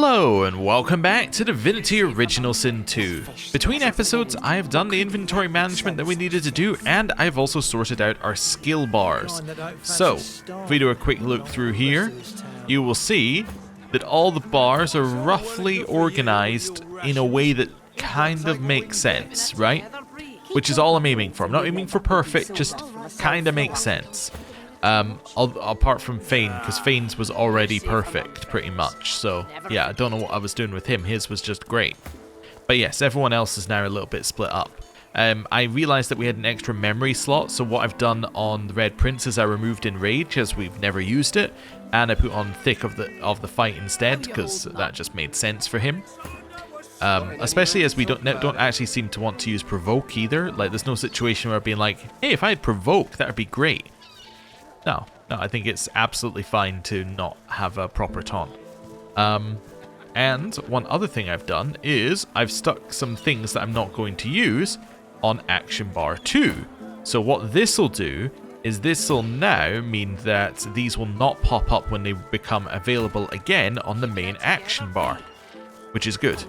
Hello and welcome back to Divinity Original Sin 2. Between episodes I have done the inventory management that we needed to do, and I've also sorted out our skill bars. So, if we do a quick look through here, you will see that all the bars are roughly organized in a way that kind of makes sense, right? Which is all I'm aiming for. I'm not aiming for perfect, just kind of makes sense. Apart from Fane, because Fane's was already perfect, pretty much. So, yeah, I don't know what I was doing with him. His was just great. But yes, everyone else is now a little bit split up. I realized that we had an extra memory slot, so what I've done on the Red Prince is I removed Enrage, as we've never used it, and I put on Thick of the Fight instead, because that just made sense for him. Especially as we don't actually seem to want to use Provoke either. Like, there's no situation where being like, hey, if I had Provoke, that would be great. No, I think it's absolutely fine to not have a proper taunt. And one other thing I've done is I've stuck some things that I'm not going to use on Action Bar 2. So what this will do is this will now mean that these will not pop up when they become available again on the main Action Bar, which is good.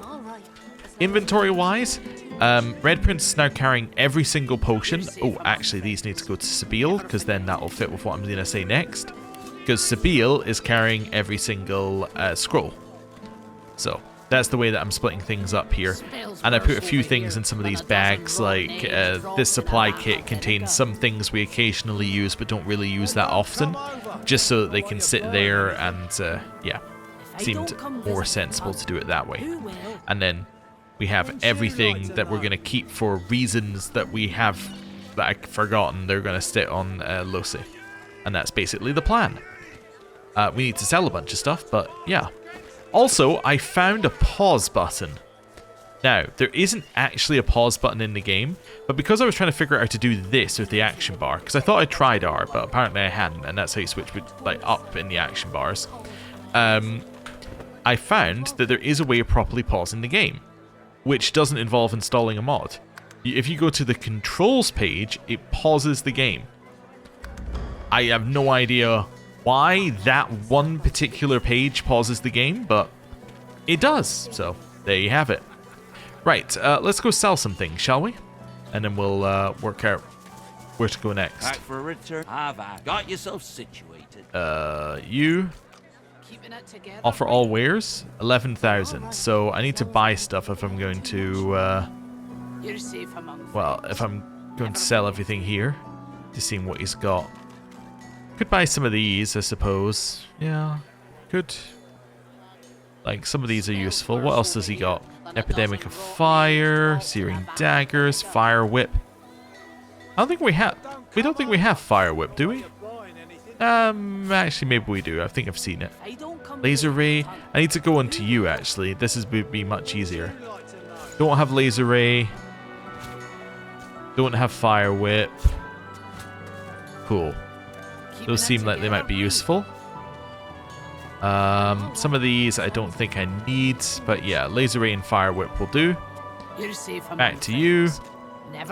Inventory-wise, Red Prince is now carrying every single potion. Oh, actually, these need to go to Sabile, because then that will fit with what I'm going to say next. Because Sabile is carrying every single scroll. So, that's the way that I'm splitting things up here. And I put a few things in some of these bags, like this supply kit contains some things we occasionally use, but don't really use that often. Just so that they can sit there and, yeah, seemed more sensible to do it that way. And then we have everything that we're going to keep for reasons that we have that I've forgotten. They're going to sit on Lucy. And that's basically the plan. We need to sell a bunch of stuff, but yeah. Also, I found a pause button. Now, there isn't actually a pause button in the game, but because I was trying to figure out how to do this with the action bar, because I thought I tried R, but apparently I hadn't, and that's how you switch like up in the action bars. I found that there is a way of properly pausing the game, which doesn't involve installing a mod. If you go to the controls page, it pauses the game. I have no idea why that one particular page pauses the game, but it does. So there you have it. Right, let's go sell some things, shall we? And then we'll work out where to go next. Back for a return. Got yourself situated. You offer all wares, 11,000. So I need to buy stuff if I'm going to, well, if I'm going to sell everything here. To see what he's got. Could buy some of these, I suppose. Yeah, could. Like, some of these are useful. What else does he got? Epidemic of Fire, Searing Daggers, Fire Whip. I don't think we have. We don't think we have Fire Whip, do we? Actually, maybe we do. I think I've seen it. Laser Ray. I need to go on to you, actually. This would be much easier. Don't have Laser Ray. Don't have Fire Whip. Cool. Those seem like they might be useful. Some of these I don't think I need, but yeah, Laser Ray and Fire Whip will do. Back to you.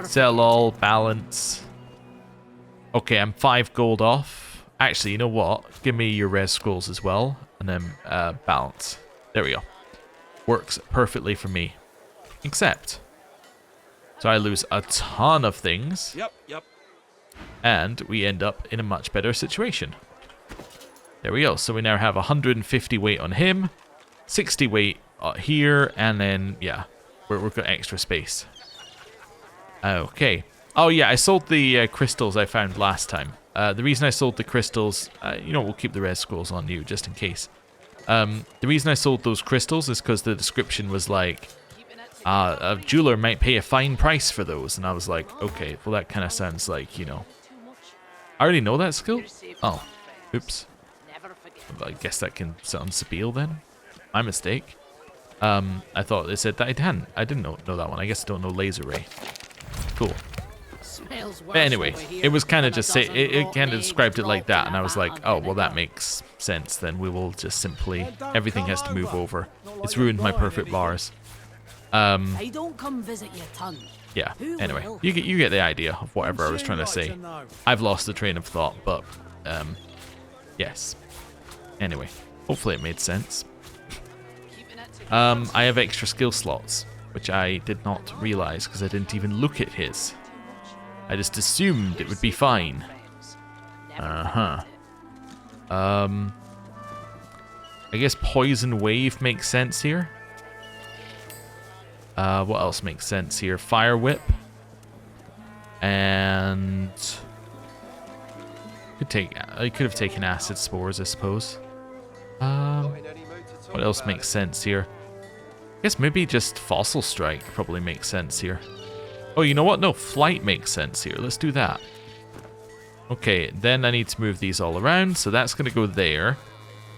Sell all, balance. Okay, I'm 5 gold off. Actually, you know what? Give me your res scrolls as well, and then balance. There we go. Works perfectly for me. Except, so I lose a ton of things. Yep. And we end up in a much better situation. There we go. So we now have 150 weight on him, 60 weight here, and then, yeah, we've got extra space. Okay. Oh, yeah, I sold the crystals I found last time. The reason I sold the crystals, you know, we'll keep the red scrolls on you just in case. The reason I sold those crystals is because the description was like, a jeweler might pay a fine price for those. And I was like, okay, well, that kind of sounds like, you know. I already know that skill? Oh, oops. I guess that can sit on Sabile then. My mistake. I thought they said that I hadn't. I didn't know that one. I guess I don't know Laser Ray. Cool. But anyway, it was kind of just say it kind of described it like that, and I was like, oh well, that makes sense. Then we will just simply everything has to move over. It's ruined my perfect bars. Yeah. Anyway, you get the idea of whatever I was trying to say. I've lost the train of thought, but yes. Anyway, hopefully it made sense. I have extra skill slots, which I did not realize because I didn't even look at his. I just assumed it would be fine. I guess Poison Wave makes sense here. What else makes sense here? Fire Whip. And I could have taken Acid Spores, I suppose. What else makes sense here? I guess maybe just Fossil Strike probably makes sense here. Oh, you know what? No, Flight makes sense here. Let's do that. Okay, then I need to move these all around, so that's going to go there.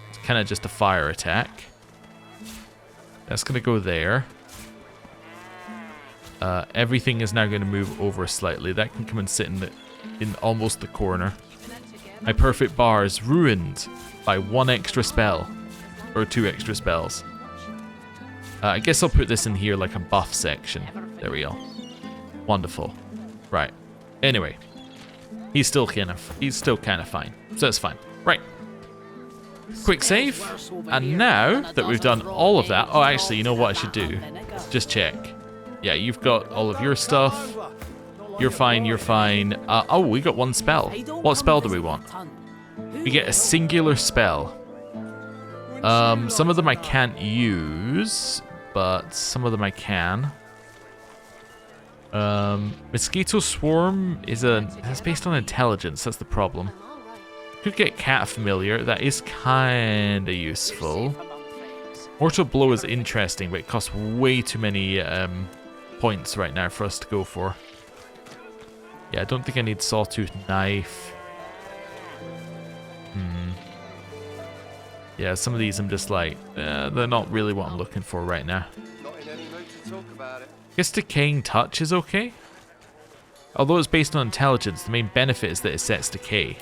It's kind of just a fire attack. That's going to go there. Everything is now going to move over slightly. That can come and sit in almost the corner. My perfect bar is ruined by 1 extra spell. Or 2 extra spells. I guess I'll put this in here like a buff section. There we go. Wonderful. Right. Anyway. He's still kind of fine. So that's fine. Right. Quick save. And now that we've done all of that... Oh, actually, you know what I should do? Just check. Yeah, you've got all of your stuff. You're fine, you're fine. Oh, we got 1 spell. What spell do we want? We get a singular spell. Some of them I can't use, but some of them I can. Mosquito Swarm that's based on intelligence, that's the problem. Could get Cat Familiar, that is kinda useful. Mortal Blow is interesting, but it costs way too many points right now for us to go for. Yeah, I don't think I need Sawtooth Knife. Yeah, some of these I'm just like, they're not really what I'm looking for right now. Guess Decaying Touch is okay. Although it's based on intelligence, the main benefit is that it sets decay.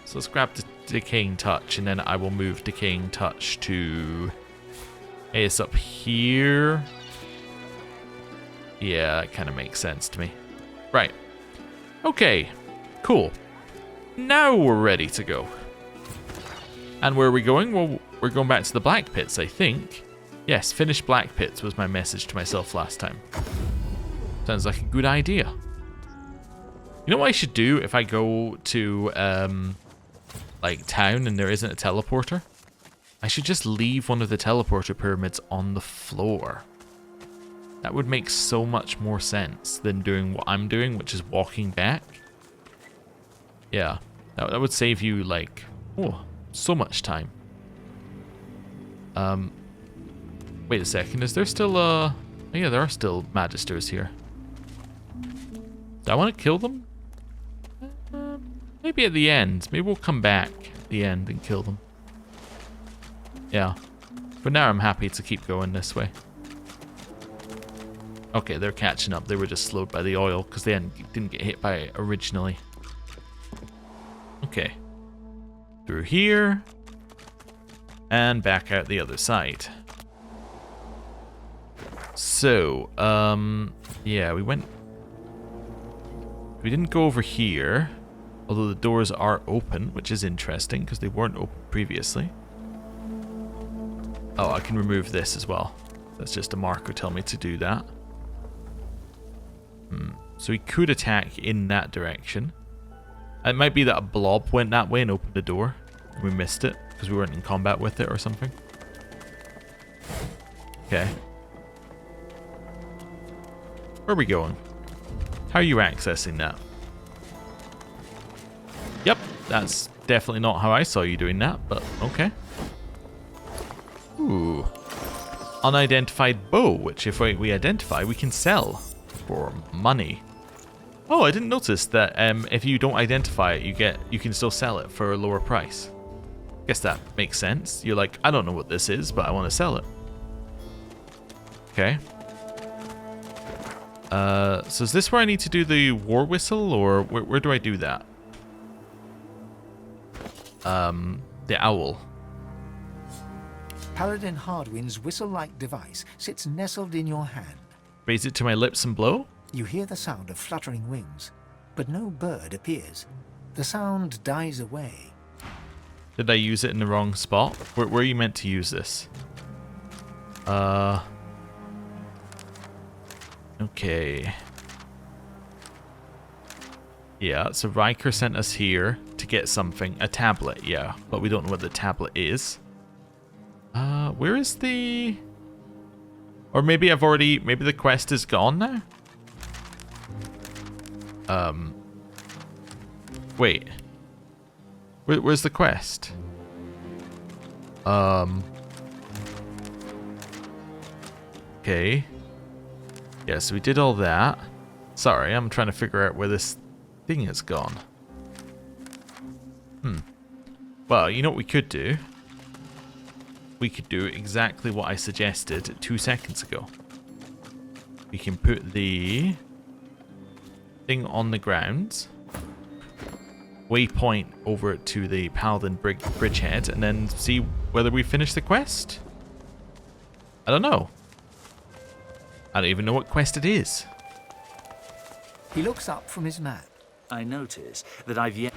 So let's grab the Decaying Touch, and then I will move Decaying Touch to... Hey, it's up here. Yeah, that kind of makes sense to me. Right. Okay, cool. Now we're ready to go. And where are we going? Well, we're going back to the Black Pits, I think. Yes, finish Black Pits was my message to myself last time. Sounds like a good idea. You know what I should do if I go to, like, town and there isn't a teleporter? I should just leave one of the teleporter pyramids on the floor. That would make so much more sense than doing what I'm doing, which is walking back. Yeah, that would save you, like, oh, so much time. Wait a second, is there still oh yeah, there are still Magisters here. Do I want to kill them? Maybe at the end. Maybe we'll come back at the end and kill them. Yeah. But now I'm happy to keep going this way. Okay, they're catching up. They were just slowed by the oil because they didn't get hit by it originally. Okay. Through here. And back out the other side. So, yeah, we didn't go over here. Although the doors are open, which is interesting because they weren't open previously. Oh, I can remove this as well. That's just a marker telling me to do that. So he could attack in that direction. It might be that a blob went that way and opened the door. We missed it because we weren't in combat with it or something. Okay. Where are we going? How are you accessing that? Yep, that's definitely not how I saw you doing that, but okay. Ooh. Unidentified bow, which if we identify, we can sell for money. Oh, I didn't notice that if you don't identify it, you can still sell it for a lower price. Guess that makes sense. You're like, I don't know what this is, but I want to sell it. Okay. So is this where I need to do the war whistle, or where do I do that? The owl. Paladin Hardwin's whistle-like device sits nestled in your hand. Raise it to my lips and blow? You hear the sound of fluttering wings, but no bird appears. The sound dies away. Did I use it in the wrong spot? Where are you meant to use this? Okay. Yeah, so Riker sent us here to get something. A tablet, yeah. But we don't know what the tablet is. Where is the... Or maybe I've already... Maybe the quest is gone now? Wait. Where's the quest? Okay. Yeah, so we did all that. Sorry, I'm trying to figure out where this thing has gone. Well, you know what we could do? We could do exactly what I suggested 2 seconds ago. We can put the thing on the ground, waypoint over to the Paladin bridgehead, and then see whether we finish the quest? I don't know. I don't even know what quest it is. He looks up from his map. I notice that I've yet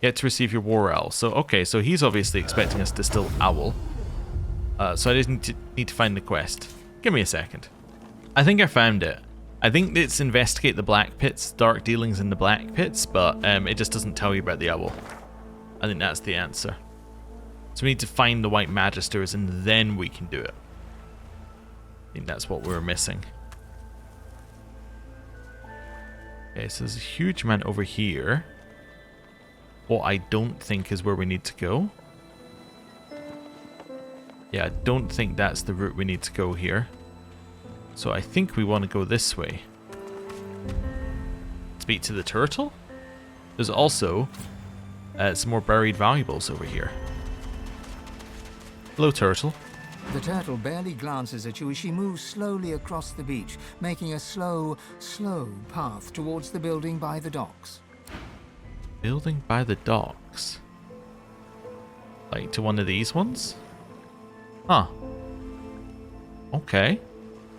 to receive your war owl. So, okay, so he's obviously expecting us to still owl. So I just need to find the quest. Give me a second. I think I found it. I think it's investigate the black pits, dark dealings in the black pits, but it just doesn't tell you about the owl. I think that's the answer. So we need to find the white magisters and then we can do it. I think that's what we were missing. Okay, so there's a huge amount over here. What I don't think is where we need to go. Yeah, I don't think that's the route we need to go here. So I think we want to go this way. Speak to the turtle? There's also some more buried valuables over here. Hello, turtle. The turtle barely glances at you as she moves slowly across the beach, making a slow path towards the building by the docks. Building by the docks? Like to one of these ones? Huh. Okay.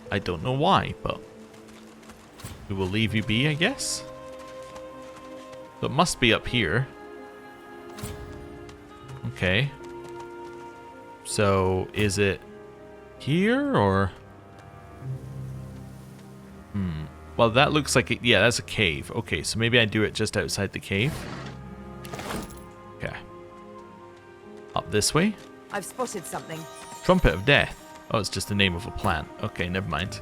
I don't know why, but we will leave you be, I guess. So it must be up here. Okay. So is it here or? Well, that looks like yeah, that's a cave. Okay, so maybe I do it just outside the cave. Okay. Up this way. I've spotted something. Trumpet of Death. Oh, it's just the name of a plant. Okay, never mind.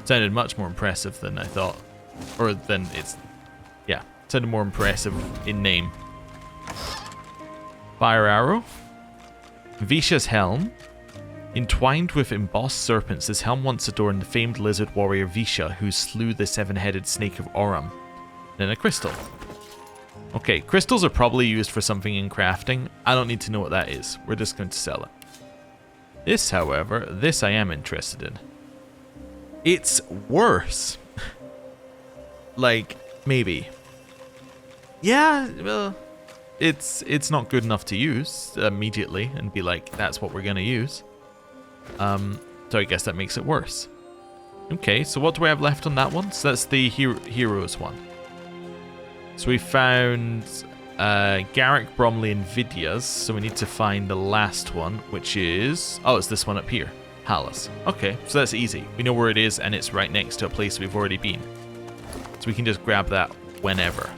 Sounded much more impressive than I thought. Or than it's... Yeah, sounded more impressive in name. Fire arrow. Visha's helm. Entwined with embossed serpents, this helm once adorned the famed lizard warrior Visha, who slew the seven-headed snake of Aurum. Then a crystal. Okay, crystals are probably used for something in crafting. I don't need to know what that is. We're just going to sell it. This, however, this I am interested in. It's worse. Like, maybe. Yeah, well, it's not good enough to use immediately and be like, that's what we're going to use. So I guess that makes it worse. Okay, so what do we have left on that one? So that's the heroes one. So we found Garrick, Bromley, and Vidya's. So we need to find the last one, which is... Oh, it's this one up here. Hallis. Okay, so that's easy. We know where it is, and it's right next to a place we've already been. So we can just grab that whenever.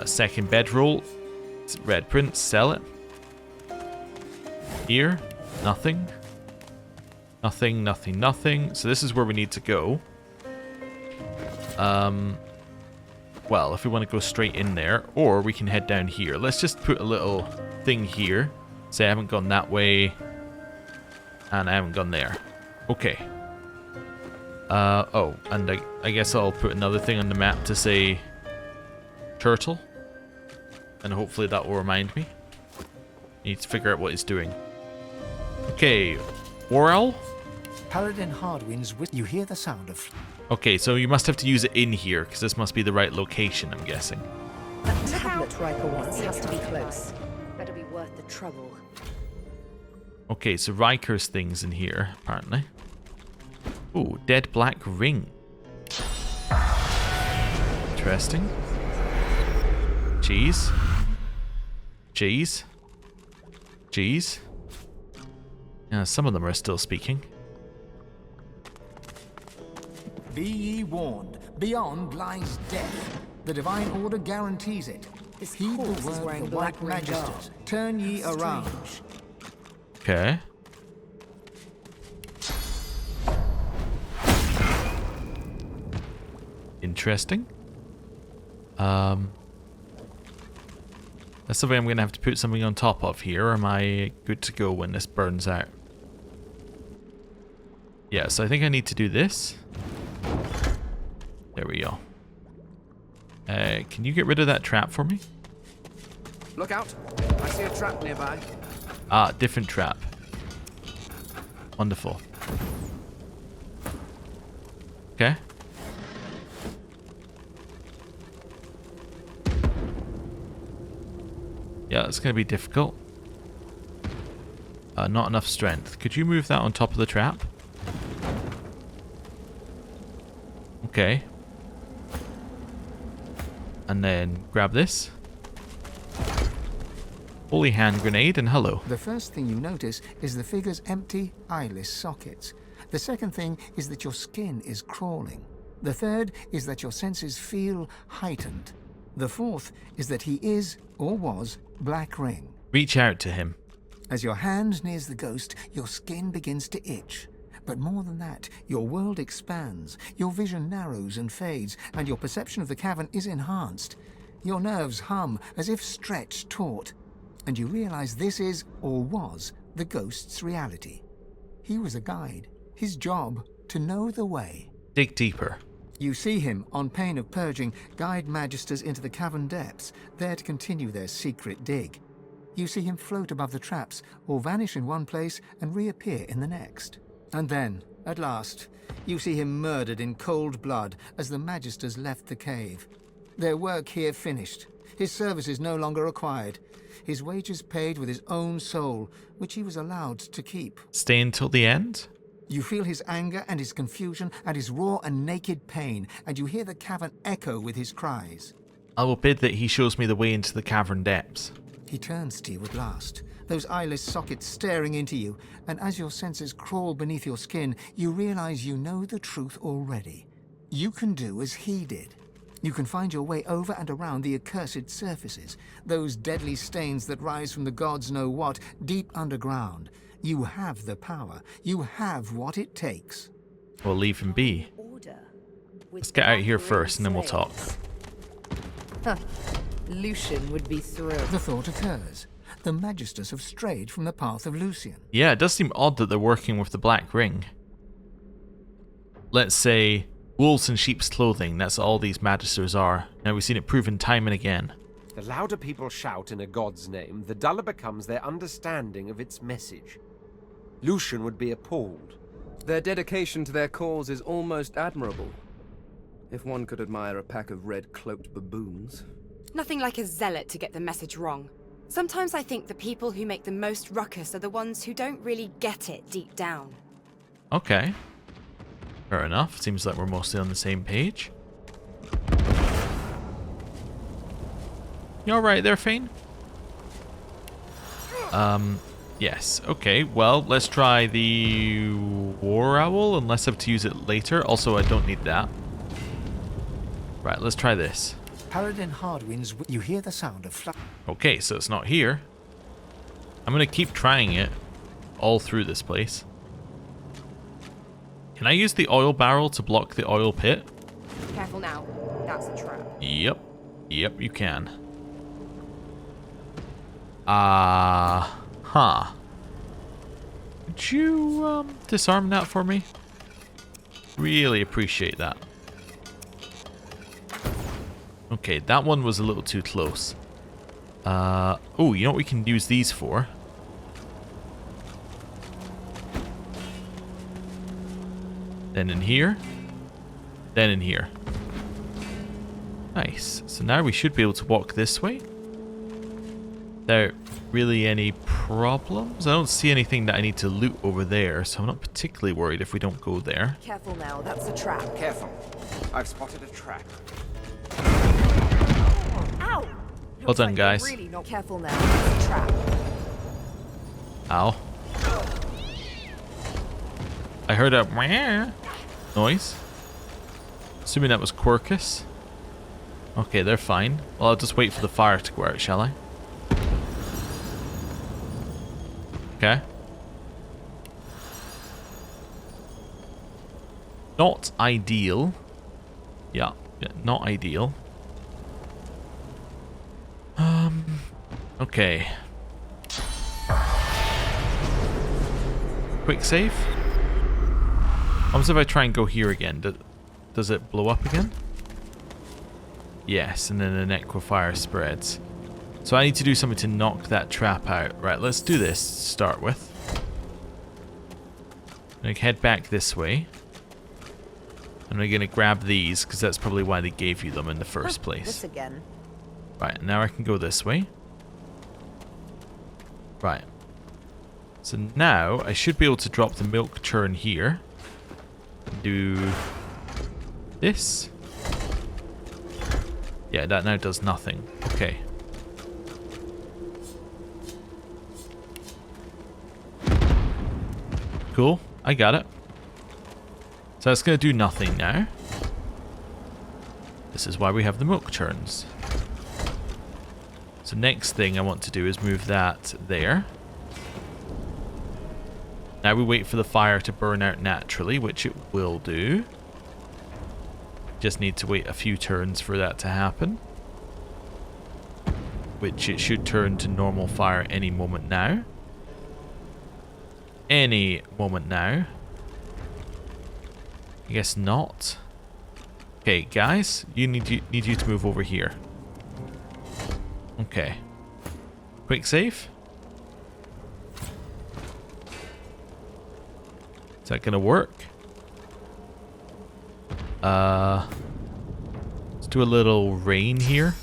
Second bedroll. Red print. Sell it. Here. Nothing. Nothing, nothing, nothing. So this is where we need to go. Well, if we want to go straight in there, or we can head down here. Let's just put a little thing here. Say I haven't gone that way, and I haven't gone there. Okay. Oh, and I guess I'll put another thing on the map to say turtle. And hopefully that will remind me. Need to figure out what it's doing. Okay, War Owl? Paladin Hardwin's with you hear the sound of... Okay, so you must have to use it in here, because this must be the right location, I'm guessing. That tablet Riker wants has to be close. Better be worth the trouble. Okay, so Riker's thing's in here, apparently. Ooh, dead black ring. Interesting. Cheese. Cheese. Cheese. Yeah, some of them are still speaking. Be ye warned, beyond lies death. The divine order guarantees it. This Heed corpse the is word wearing of the black White ring Magisters. garb. Turn ye around. Okay. Interesting. That's something I'm going to have to put something on top of here, or am I good to go when this burns out? Yeah, so I think I need to do this. There we go. Can you get rid of that trap for me? Look out! I see a trap nearby. Ah, different trap. Wonderful. Okay. Yeah, it's going to be difficult. Not enough strength. Could you move that on top of the trap? Okay. And then grab this. Holy hand grenade and hello. The first thing you notice is the figure's empty, eyeless sockets. The second thing is that your skin is crawling. The third is that your senses feel heightened. The fourth is that he is, or was, Black Ring. Reach out to him. As your hand nears the ghost, your skin begins to itch. But more than that, your world expands, your vision narrows and fades, and your perception of the cavern is enhanced. Your nerves hum as if stretched taut, and you realize this is, or was, the ghost's reality. He was a guide, his job to know the way. Dig deeper. You see him, on pain of purging, guide Magisters into the cavern depths, there to continue their secret dig. You see him float above the traps, or vanish in one place and reappear in the next. And then, at last, you see him murdered in cold blood as the Magisters left the cave. Their work here finished, his services no longer required, his wages paid with his own soul, which he was allowed to keep. Stay until the end? You feel his anger and his confusion and his raw and naked pain, and you hear the cavern echo with his cries. I will bid that he shows me the way into the cavern depths. He turns to you at last, those eyeless sockets staring into you, and as your senses crawl beneath your skin, you realize you know the truth already. You can do as he did. You can find your way over and around the accursed surfaces, those deadly stains that rise from the gods know what, deep underground. You have the power. You have what it takes. We'll leave him be. Let's get out here first and then we'll talk. Huh. Lucian would be thrilled. The thought occurs. The Magisters have strayed from the path of Lucian. Yeah, it does seem odd that they're working with the Black Ring. Let's say wolves in sheep's clothing, that's all these Magisters are. Now we've seen it proven time and again. The louder people shout in a god's name, the duller becomes their understanding of its message. Lucian would be appalled. Their dedication to their cause is almost admirable. If one could admire a pack of red-cloaked baboons. Nothing like a zealot to get the message wrong. Sometimes I think the people who make the most ruckus are the ones who don't really get it deep down. Okay. Fair enough. Seems like we're mostly on the same page. You alright there, Fane? Yes. Okay, well, let's try the War Owl, unless I have to use it later. Also, I don't need that. Right, let's try this. Paladin Hardwin's... You hear the sound of Okay, so it's not here. I'm going to keep trying it all through this place. Can I use the oil barrel to block the oil pit? Careful now. That's a trap. Yep. Yep, you can. Huh. Could you disarm that for me? Really appreciate that. Okay, that one was a little too close. Oh, you know what we can use these for? Then in here. Then in here. Nice. So now we should be able to walk this way. Without really any problems. I don't see anything that I need to loot over there, so I'm not particularly worried if we don't go there. Careful now. That's a trap. Careful. I've spotted a trap. Ow! Well done, guys. Really not careful now. That's a trap. Ow. I heard a meow noise. Assuming that was Quercus. Okay, they're fine. Well, I'll just wait for the fire to go out, shall I? Okay. Not ideal. Yeah, not ideal. Okay. Quick save. What happens if I try and go here again? Does it blow up again? Yes, and then an Equifire spreads. So I need to do something to knock that trap out. Right, let's do this to start with. I'm going to head back this way. And we're going to grab these, because that's probably why they gave you them in the first place. This again. Right, now I can go this way. Right. So now I should be able to drop the milk churn here. Do this. Yeah, that now does nothing. Okay. Cool. I got it. So it's going to do nothing now. This is why we have the milk churns. So next thing I want to do is move that there. Now we wait for the fire to burn out naturally, which it will do. Just need to wait a few turns for that to happen. Which it should turn to normal fire any moment now. Any moment now. I guess not. Okay, guys, need you to move over here. Okay. Quick save. Is that gonna work? Let's do a little rain here.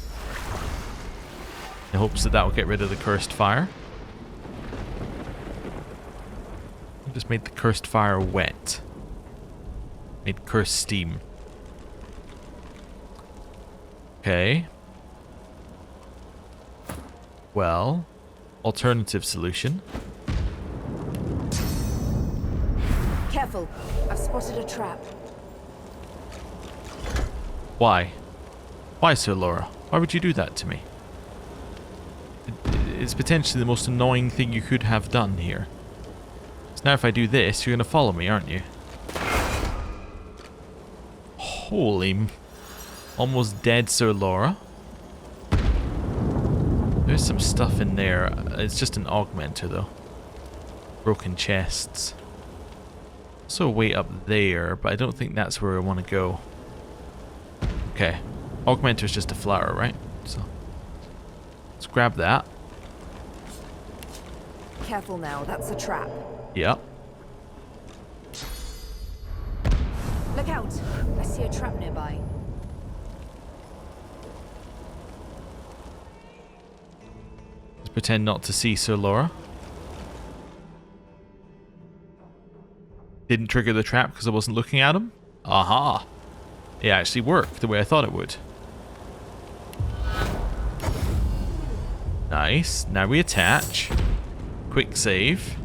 In hopes that that will get rid of the cursed fire. I just made the cursed fire wet. Made cursed steam. Okay. Well, alternative solution. Careful, I've spotted a trap. Why? Why, Sir Laura? Why would you do that to me? It's potentially the most annoying thing you could have done here. So now if I do this, you're going to follow me, aren't you? Holy... Almost dead, Sir Laura. There's some stuff in there. It's just an augmenter, though. Broken chests. So way up there, but I don't think that's where I want to go. Okay. Augmenter's just a flower, right? So let's grab that. Careful now, that's a trap. Yep. Look out! I see a trap nearby. Let's pretend not to see Sir Laura. Didn't trigger the trap because I wasn't looking at him? Aha! It actually worked the way I thought it would. Nice. Now we attach. Quick save.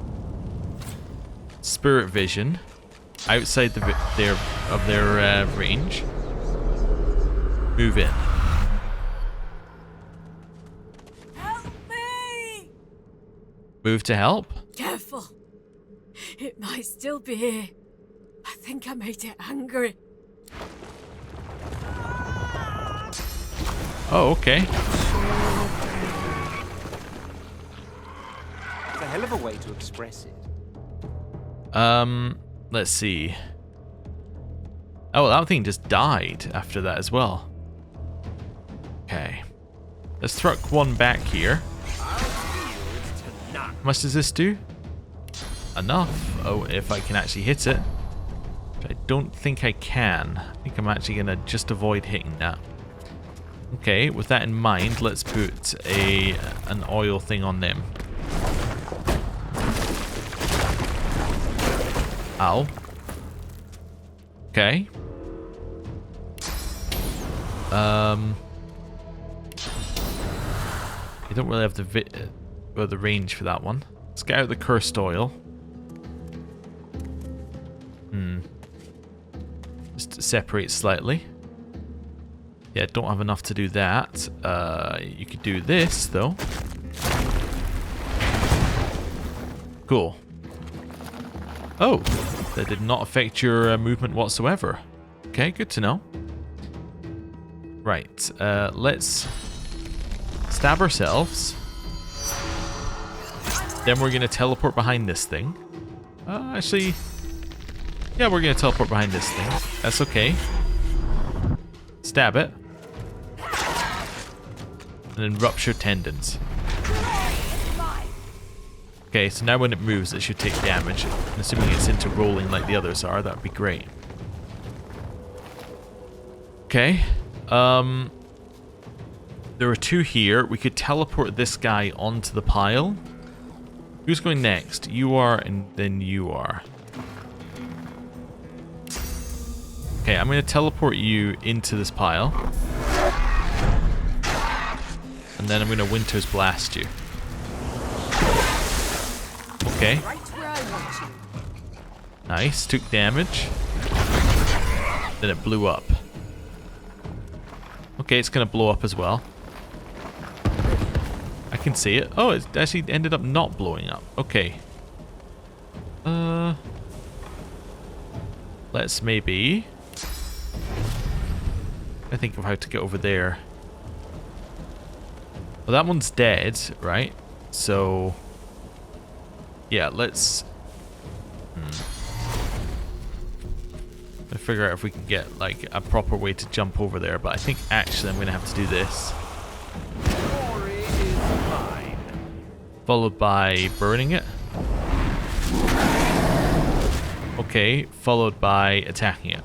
Spirit vision. Outside their range. Move in. Help me! Move to help. Careful. It might still be here. I think I made it angry. Oh, okay. It's a hell of a way to express it. Let's see. Oh, that thing just died after that as well. Okay. Let's thruck one back here. How much does this do? Enough. Oh, if I can actually hit it. Which I don't think I can. I think I'm actually going to just avoid hitting that. Okay, with that in mind, let's put an oil thing on them. Ow. Okay. I don't really have the range for that one. Let's get out the cursed oil. Just separate slightly. Yeah, don't have enough to do that. You could do this, though. Cool. Oh, that did not affect your movement whatsoever. Okay, good to know. Right, let's stab ourselves. Then we're going to teleport behind this thing. Actually, yeah, we're going to teleport behind this thing. That's okay. Stab it. And then rupture tendons. Okay, so now when it moves, it should take damage. And assuming it's into rolling like the others are, that would be great. Okay. There are two here. We could teleport this guy onto the pile. Who's going next? You are, and then you are. Okay, I'm going to teleport you into this pile. And then I'm going to Winter's Blast you. Okay. Nice, took damage. Then it blew up. Okay, it's going to blow up as well. I can see it. Oh, it actually ended up not blowing up. Okay. Let's maybe... I think of how to get over there. Well, that one's dead, right? So... yeah, let's... Let's figure out if we can get, like, a proper way to jump over there. But I think, actually, I'm going to have to do this. Followed by burning it. Okay, followed by attacking it.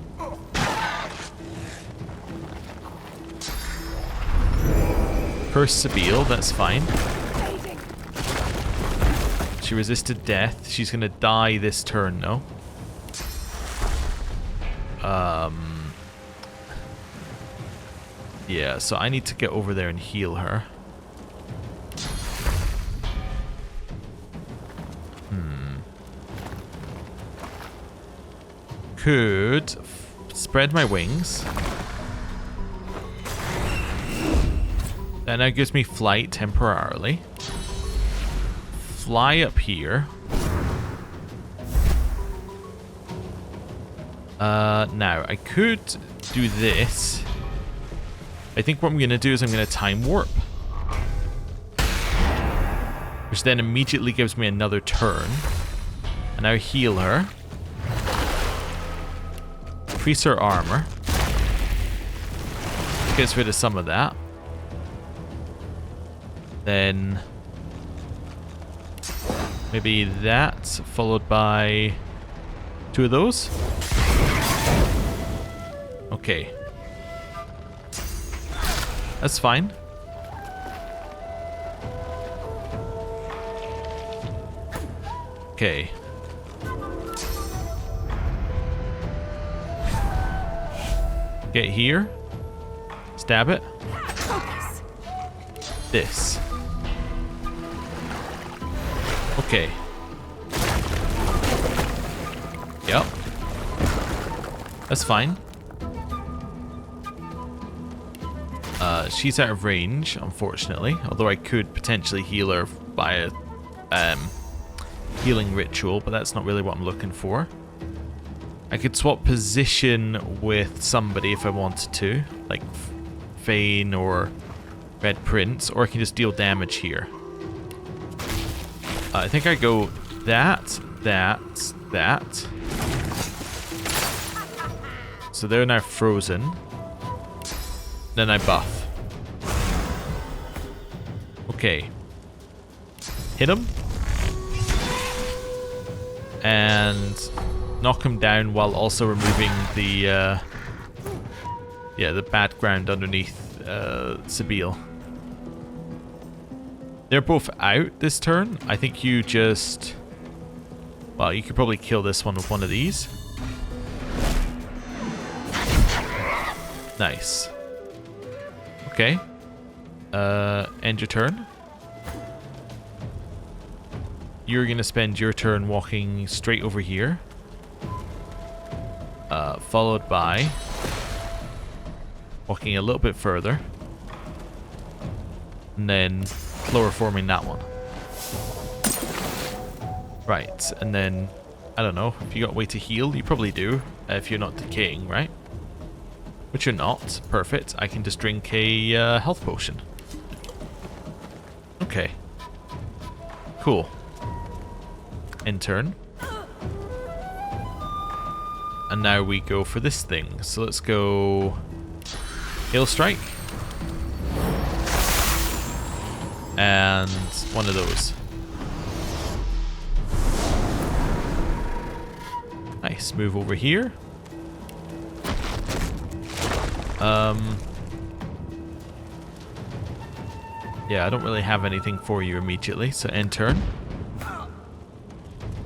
Curse Sabile, that's fine. She resisted death. She's gonna die this turn, though. Yeah, so I need to get over there and heal her. Could spread my wings. That now gives me flight temporarily. Fly up here. Now, I could do this. I think what I'm going to do is I'm going to time warp. Which then immediately gives me another turn. And now heal her. Increase her armor. Gets rid of some of that. Then... maybe that, followed by 2 of those. Okay. That's fine. Okay. Get here. Stab it. This. Okay. Yep. That's fine. She's out of range, unfortunately. Although I could potentially heal her by a healing ritual, but that's not really what I'm looking for. I could swap position with somebody if I wanted to, like Fane or Red Prince, or I can just deal damage here. I think I go that. So they're now frozen. Then I buff. Okay. Hit him. And knock him down while also removing the the background underneath Sabile. They're both out this turn. I think you just... well, you could probably kill this one with one of these. Nice. Okay. End your turn. You're going to spend your turn walking straight over here. Followed by walking a little bit further, and then chloroforming that one. Right, and then, I don't know, if you got a way to heal, you probably do, if you're not decaying, right? Which you're not. Perfect. I can just drink a health potion. Okay. Cool. In turn. And now we go for this thing. So let's go Hail Strike. And one of those. Nice. Move over here. Yeah, I don't really have anything for you immediately, so end turn.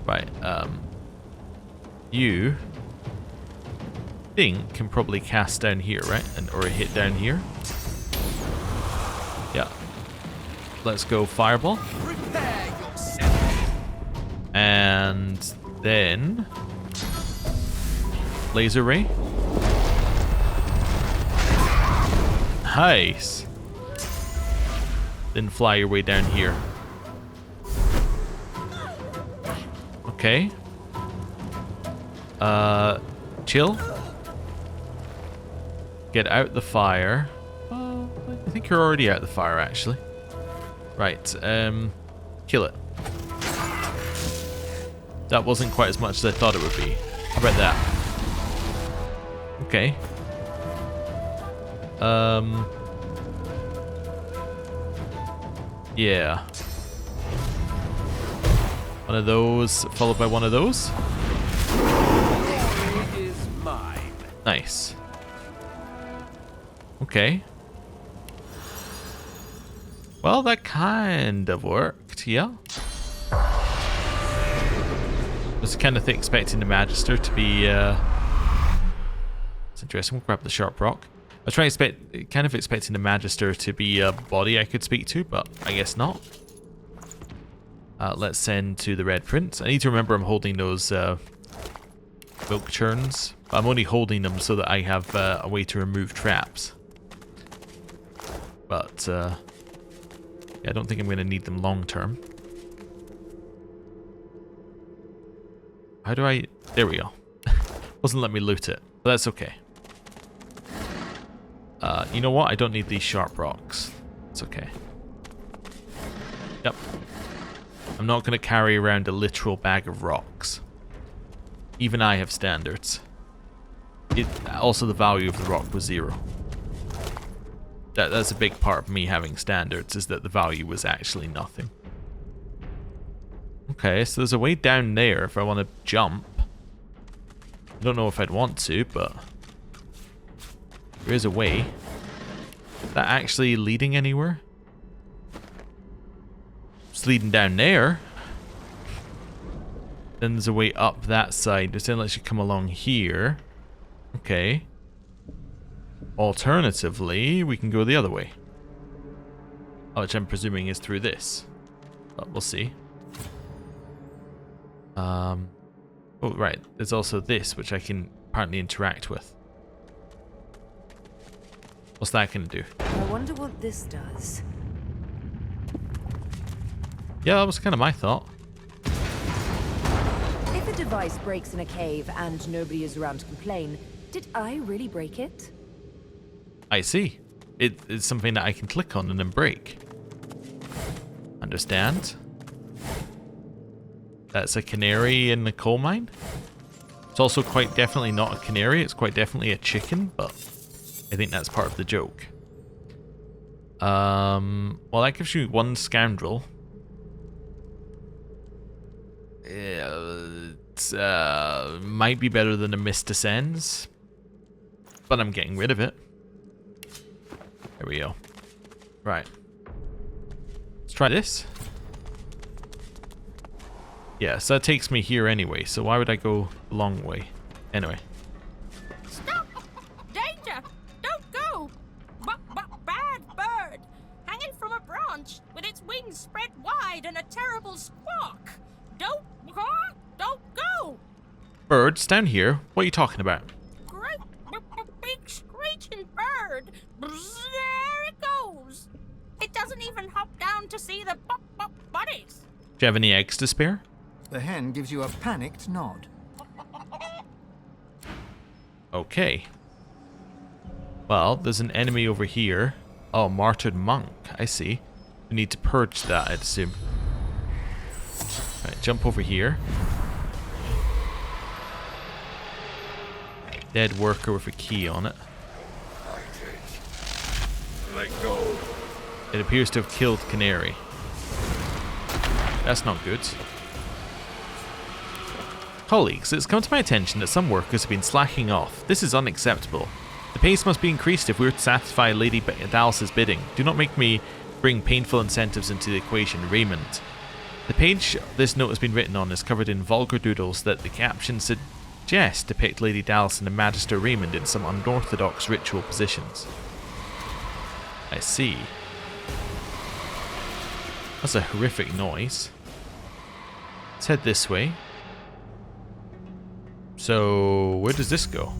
Right, you think can probably cast down here, right? Or hit down here. Yeah. Let's go Fireball. And then Laser Ray. Nice. Then fly your way down here. Okay. Chill. Get out the fire. I think you're already out the fire, actually. Right. Kill it. That wasn't quite as much as I thought it would be. How about that? Okay. Yeah. One of those, followed by one of those. It is mine. Nice. Okay. Well, that kind of worked, yeah. I was kind of expecting the Magister to be, it's interesting, we'll grab the Sharp Rock. I was kind of expecting the Magister to be a body I could speak to, but I guess not. Let's send to the Red Prince. I need to remember I'm holding those milk churns. I'm only holding them so that I have a way to remove traps. But, yeah, I don't think I'm going to need them long term. How do I... There we go. Wasn't letting me loot it, but that's okay. You know what? I don't need these sharp rocks. It's okay. Yep. I'm not going to carry around a literal bag of rocks. Even I have standards. Also, the value of the rock was 0. That's a big part of me having standards, is that the value was actually nothing. Okay, so there's a way down there if I want to jump. I don't know if I'd want to, but there is a way. Is that actually leading anywhere? It's leading down there. Then there's a way up that side. This then lets you come along here. Okay. Alternatively, we can go the other way. Which I'm presuming is through this. But we'll see. Oh, right. There's also this, which I can apparently interact with. What's that going to do? I wonder what this does. Yeah, that was kind of my thought. If a device breaks in a cave and nobody is around to complain, did I really break it? I see. It's something that I can click on and then break. Understand? That's a canary in the coal mine. It's also quite definitely not a canary. It's quite definitely a chicken, but I think that's part of the joke. Well, that gives you 1 scoundrel. It might be better than a Mist Descends, but I'm getting rid of it. There we go. Right. Let's try this. Yeah, so that takes me here anyway, so why would I go the long way? Anyway. Stop! Danger! Don't go! Bad bird! Hanging from a branch with its wings spread wide and a terrible squawk! Don't go! Birds down here? What are you talking about? Great big screeching bird. There it goes. It doesn't even hop down to see the buddies. Do you have any eggs to spare? The hen gives you a panicked nod. Okay. Well, there's an enemy over here. Oh, martyred monk. I see. We need to purge that, I'd assume. Right, jump over here. Dead worker with a key on it. Let go. It appears to have killed Canary. That's not good. Colleagues, it's come to my attention that some workers have been slacking off. This is unacceptable. The pace must be increased if we're to satisfy Lady Dallas's bidding. Do not make me bring painful incentives into the equation, Raymond. The page this note has been written on is covered in vulgar doodles that the caption suggests depict Lady Dallas and the Magister Raymond in some unorthodox ritual positions. I see. That's a horrific noise. Let's head this way. So, where does this go?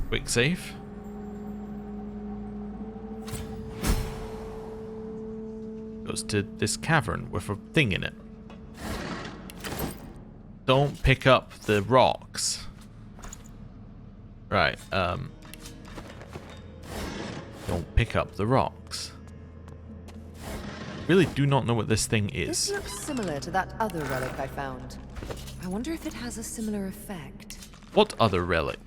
Quick save. Goes to this cavern with a thing in it. Don't pick up the rocks. Right, don't pick up the rocks. Really do not know what this thing is. This looks similar to that other relic I found. I wonder if it has a similar effect. What other relic?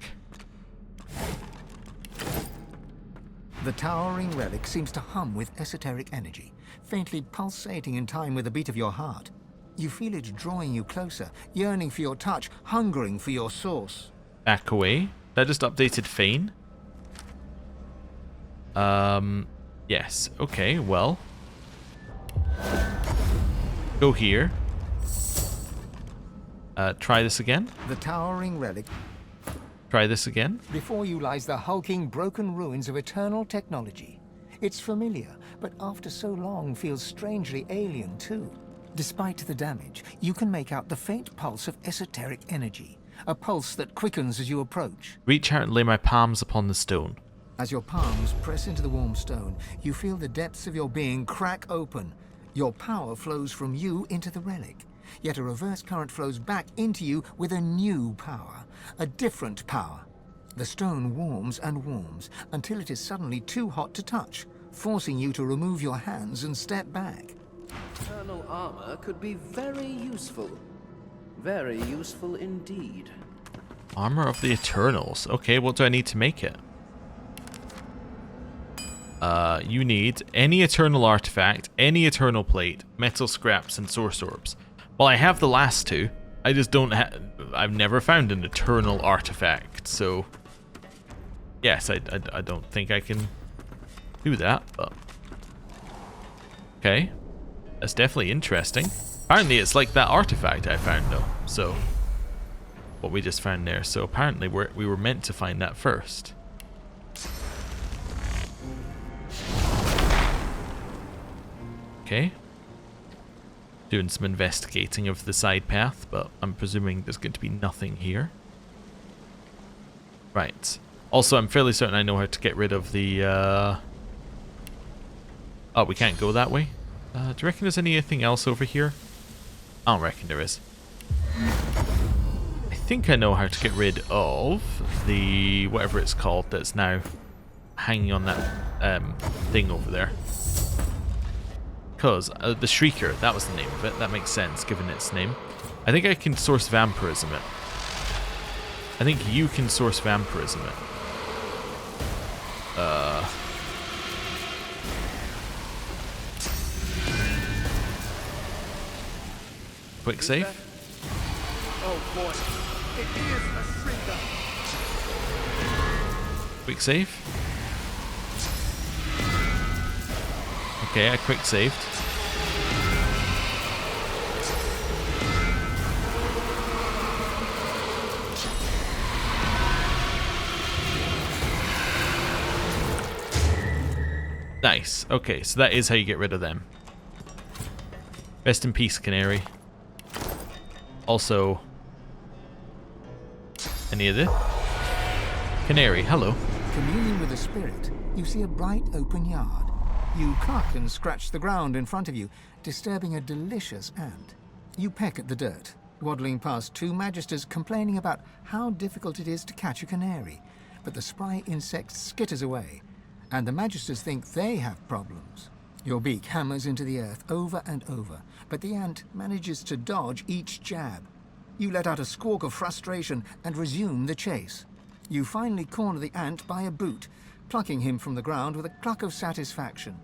The towering relic seems to hum with esoteric energy, faintly pulsating in time with the beat of your heart. You feel it drawing you closer, yearning for your touch, hungering for your source. Back away? That just updated Fane? Yes. Okay, well. Go here. Try this again. The towering relic. Try this again. Before you lies the hulking, broken ruins of eternal technology. It's familiar, but after so long feels strangely alien too. Despite the damage, you can make out the faint pulse of esoteric energy, a pulse that quickens as you approach. Reach out and lay my palms upon the stone. As your palms press into the warm stone, you feel the depths of your being crack open. Your power flows from you into the relic, yet a reverse current flows back into you with a new power, a different power. The stone warms and warms until it is suddenly too hot to touch, forcing you to remove your hands and step back. Eternal armor could be very useful. Very useful indeed. Armor of the Eternals. Okay, what do I need to make it? You need any Eternal artifact, any Eternal plate, metal scraps, and source orbs. Well, I have the last two. I just don't have... I've never found an Eternal artifact, so... Yes, I don't think I can do that, but... Okay. That's definitely interesting. Apparently it's like that artifact I found, though. So... What we just found there. So apparently we were meant to find that first. Okay. Doing some investigating of the side path, but I'm presuming there's going to be nothing here. Right. Also, I'm fairly certain I know how to get rid of the... Oh, we can't go that way? Do you reckon there's anything else over here? I don't reckon there is. I think I know how to get rid of the... whatever it's called that's now hanging on that thing over there. Because the Shrieker, that was the name of it. That makes sense, given its name. I think I can source vampirism it. I think you can source vampirism it. Quick save. Oh boy, it is a Shrieker. Quick save. Okay, I quick saved. Nice. Okay, so that is how you get rid of them. Rest in peace, Canary. Also, Any of this? Canary, hello. Communing with the spirit, you see a bright open yard. You cluck and scratch the ground in front of you, disturbing a delicious ant. You peck at the dirt, waddling past two magisters complaining about how difficult it is to catch a canary. But the spry insect skitters away, and the magisters think they have problems. Your beak hammers into the earth over and over, but the ant manages to dodge each jab. You let out a squawk of frustration and resume the chase. You finally corner the ant by a boot, plucking him from the ground with a cluck of satisfaction.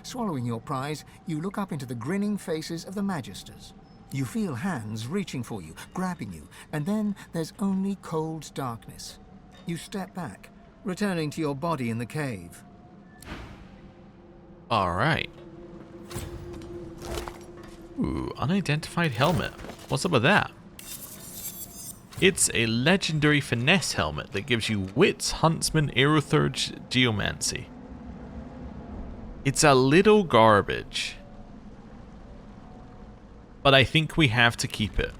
Swallowing your prize, you look up into the grinning faces of the magisters. You feel hands reaching for you, grabbing you, and then there's only cold darkness. You step back, returning to your body in the cave. Alright. Ooh, unidentified helmet. What's up with that? It's a legendary finesse helmet that gives you wits, huntsman, aerothurge, geomancy. It's a little garbage. But I think we have to keep it.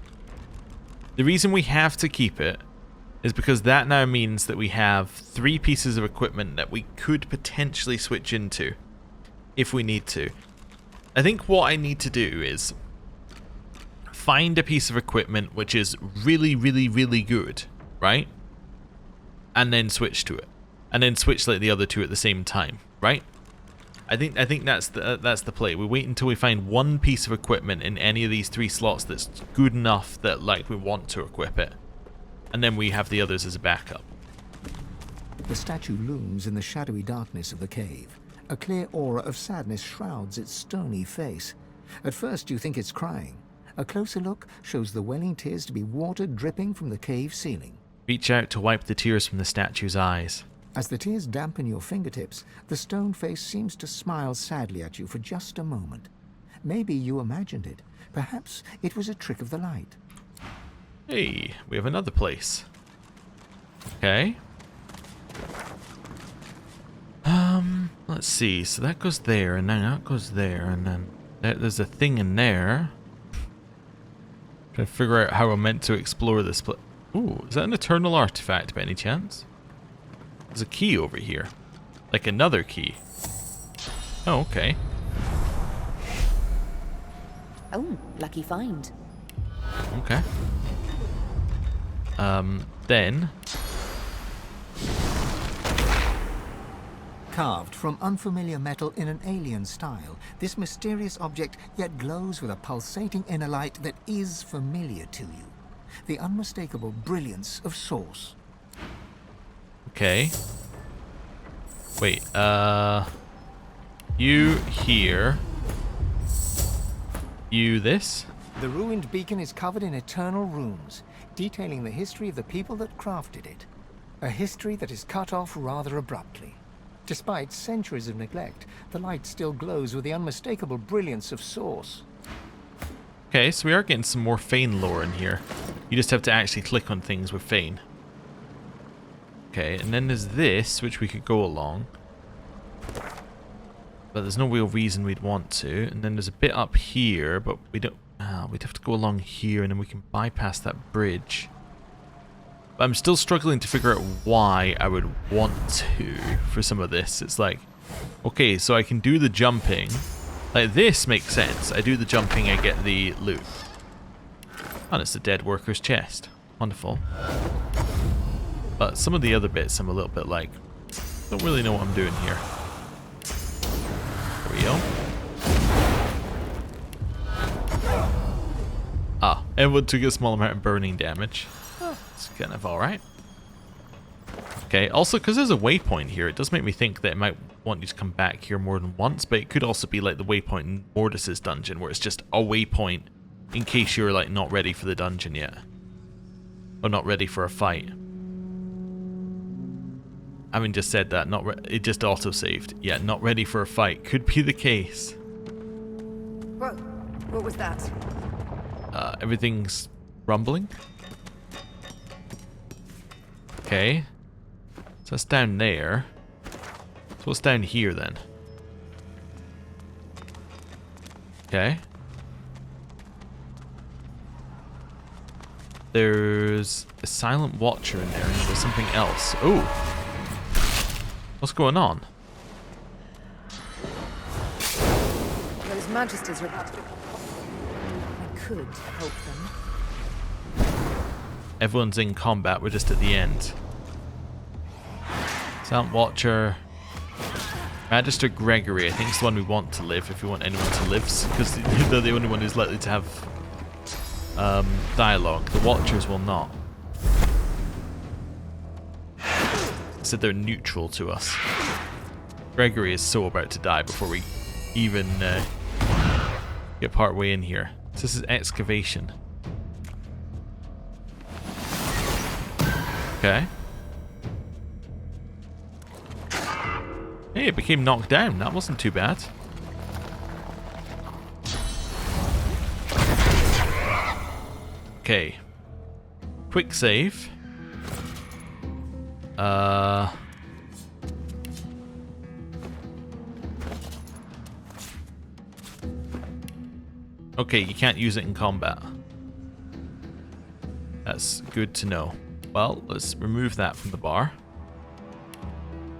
The reason we have to keep it is because that now means that we have 3 pieces of equipment that we could potentially switch into if we need to. I think what I need to do is find a piece of equipment which is really, really, really good, right? And then switch to it. And then switch like the other 2 at the same time, right? I think that's the play. We wait until we find one piece of equipment in any of these 3 slots that's good enough that like we want to equip it. And then we have the others as a backup. The statue looms in the shadowy darkness of the cave. A clear aura of sadness shrouds its stony face. At first you think it's crying. A closer look shows the welling tears to be water dripping from the cave ceiling. Reach out to wipe the tears from the statue's eyes. As the tears dampen your fingertips, the stone face seems to smile sadly at you for just a moment. Maybe you imagined it. Perhaps it was a trick of the light. Hey, we have another place. Okay. Let's see. So that goes there, and then that goes there, and then there's a thing in there. Trying to figure out how I'm meant to explore this place. Ooh, is that an eternal artifact by any chance? There's a key over here. Like another key. Oh, okay. Oh, lucky find. Okay. Then... Carved from unfamiliar metal in an alien style, this mysterious object yet glows with a pulsating inner light that is familiar to you. The unmistakable brilliance of source. Okay. Wait, you here. You this? The ruined beacon is covered in eternal runes, detailing the history of the people that crafted it. A history that is cut off rather abruptly. Despite centuries of neglect, the light still glows with the unmistakable brilliance of source. Okay, so we are getting some more Fane lore in here. You just have to actually click on things with Fane. Okay, and then there's this, which we could go along. But there's no real reason we'd want to. And then there's a bit up here, but we don't... we'd have to go along here, and then we can bypass that bridge. But I'm still struggling to figure out why I would want to for some of this. It's like, okay, so I can do the jumping. Like, this makes sense. I do the jumping, I get the loot. And it's the dead worker's chest. Wonderful. But some of the other bits I'm a little bit like, don't really know what I'm doing here. There we go. Ah, everyone took a small amount of burning damage. It's kind of alright. Okay, also because there's a waypoint here, it does make me think that it might want you to come back here more than once, but it could also be like the waypoint in Mortis's dungeon, where it's just a waypoint in case you're like not ready for the dungeon yet. Or not ready for a fight. Having just said that, it just auto-saved. Yeah, not ready for a fight. Could be the case. Whoa, what was that? Everything's rumbling. Okay. So that's down there. So what's down here then? Okay. There's a silent watcher in there, and there's something else. Oh! What's going on? Those magisters are... I could help them. Everyone's in combat, we're just at the end. Silent Watcher. Magister Gregory, I think it's the one we want to live, if we want anyone to live, because they're the only one who's likely to have dialogue. The Watchers will not. So they're neutral to us. Gregory is so about to die before we even get part way in here. So this is excavation. Okay. Hey, it became knocked down. That wasn't too bad. Okay. Quick save. Okay, you can't use it in combat. That's good to know. Well, let's remove that from the bar.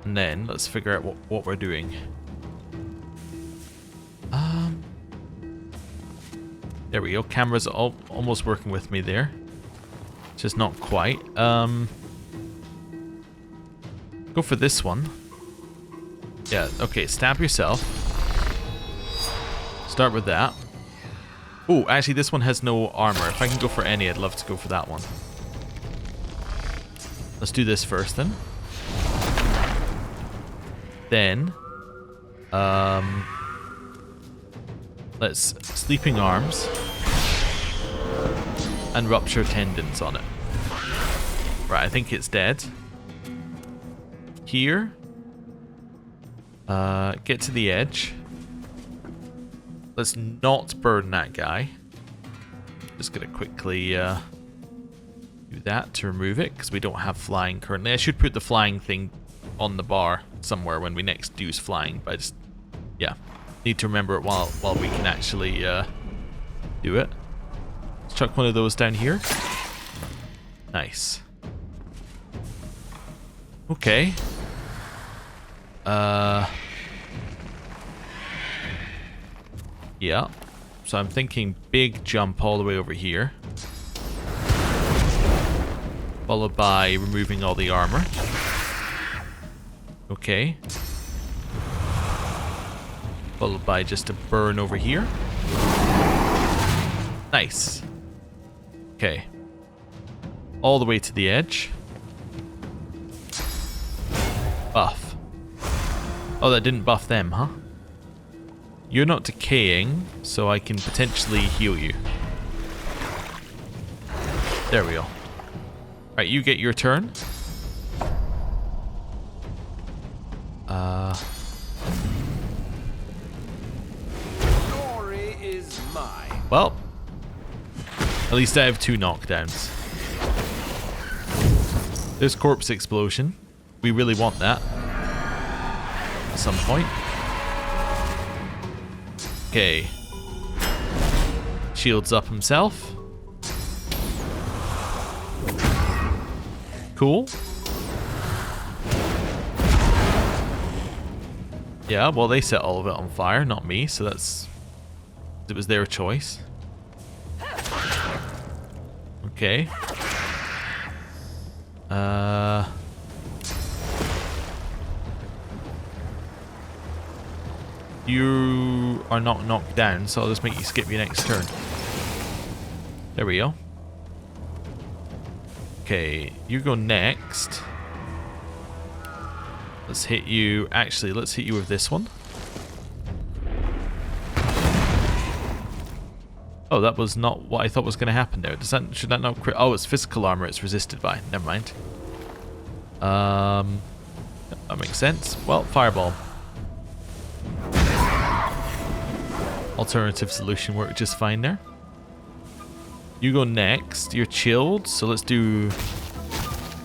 And then let's figure out what we're doing. There we go. Camera's almost working with me there. Just not quite. Go for this one. Yeah, okay, stab yourself. Start with that. Oh, actually this one has no armor. If I can go for any, I'd love to go for that one. Let's do this first then. Then, let's sleeping arms and rupture tendons on it. Right, I think it's dead. Here, get to the edge. Let's not burn that guy. Just gonna quickly do that to remove it because we don't have flying currently. I should put the flying thing on the bar somewhere when we next use flying, but I just, yeah, need to remember it while we can actually do it. Let's chuck one of those down here. Nice. Okay. Yeah. So I'm thinking big jump all the way over here. Followed by removing all the armor. Okay. Followed by just a burn over here. Nice. Okay. All the way to the edge. Buff. Oh, that didn't buff them, huh? You're not decaying, so I can potentially heal you. There we go. Right, you get your turn. Glory is mine. Well, at least I have 2 knockdowns. There's corpse explosion. We really want that at some point. Okay. Shields up himself. Cool. Yeah, well, they set all of it on fire, not me, so that's... it was their choice. Okay. You are not knocked down, so I'll just make you skip your next turn. There we go. Okay, you go next. Let's hit you. Actually, let's hit you with this one. Oh, that was not what I thought was going to happen there. Does that, should that not crit? Oh, it's physical armor it's resisted by. Never mind. That makes sense. Well, fireball. Alternative solution worked just fine there. You go next. You're chilled, so let's do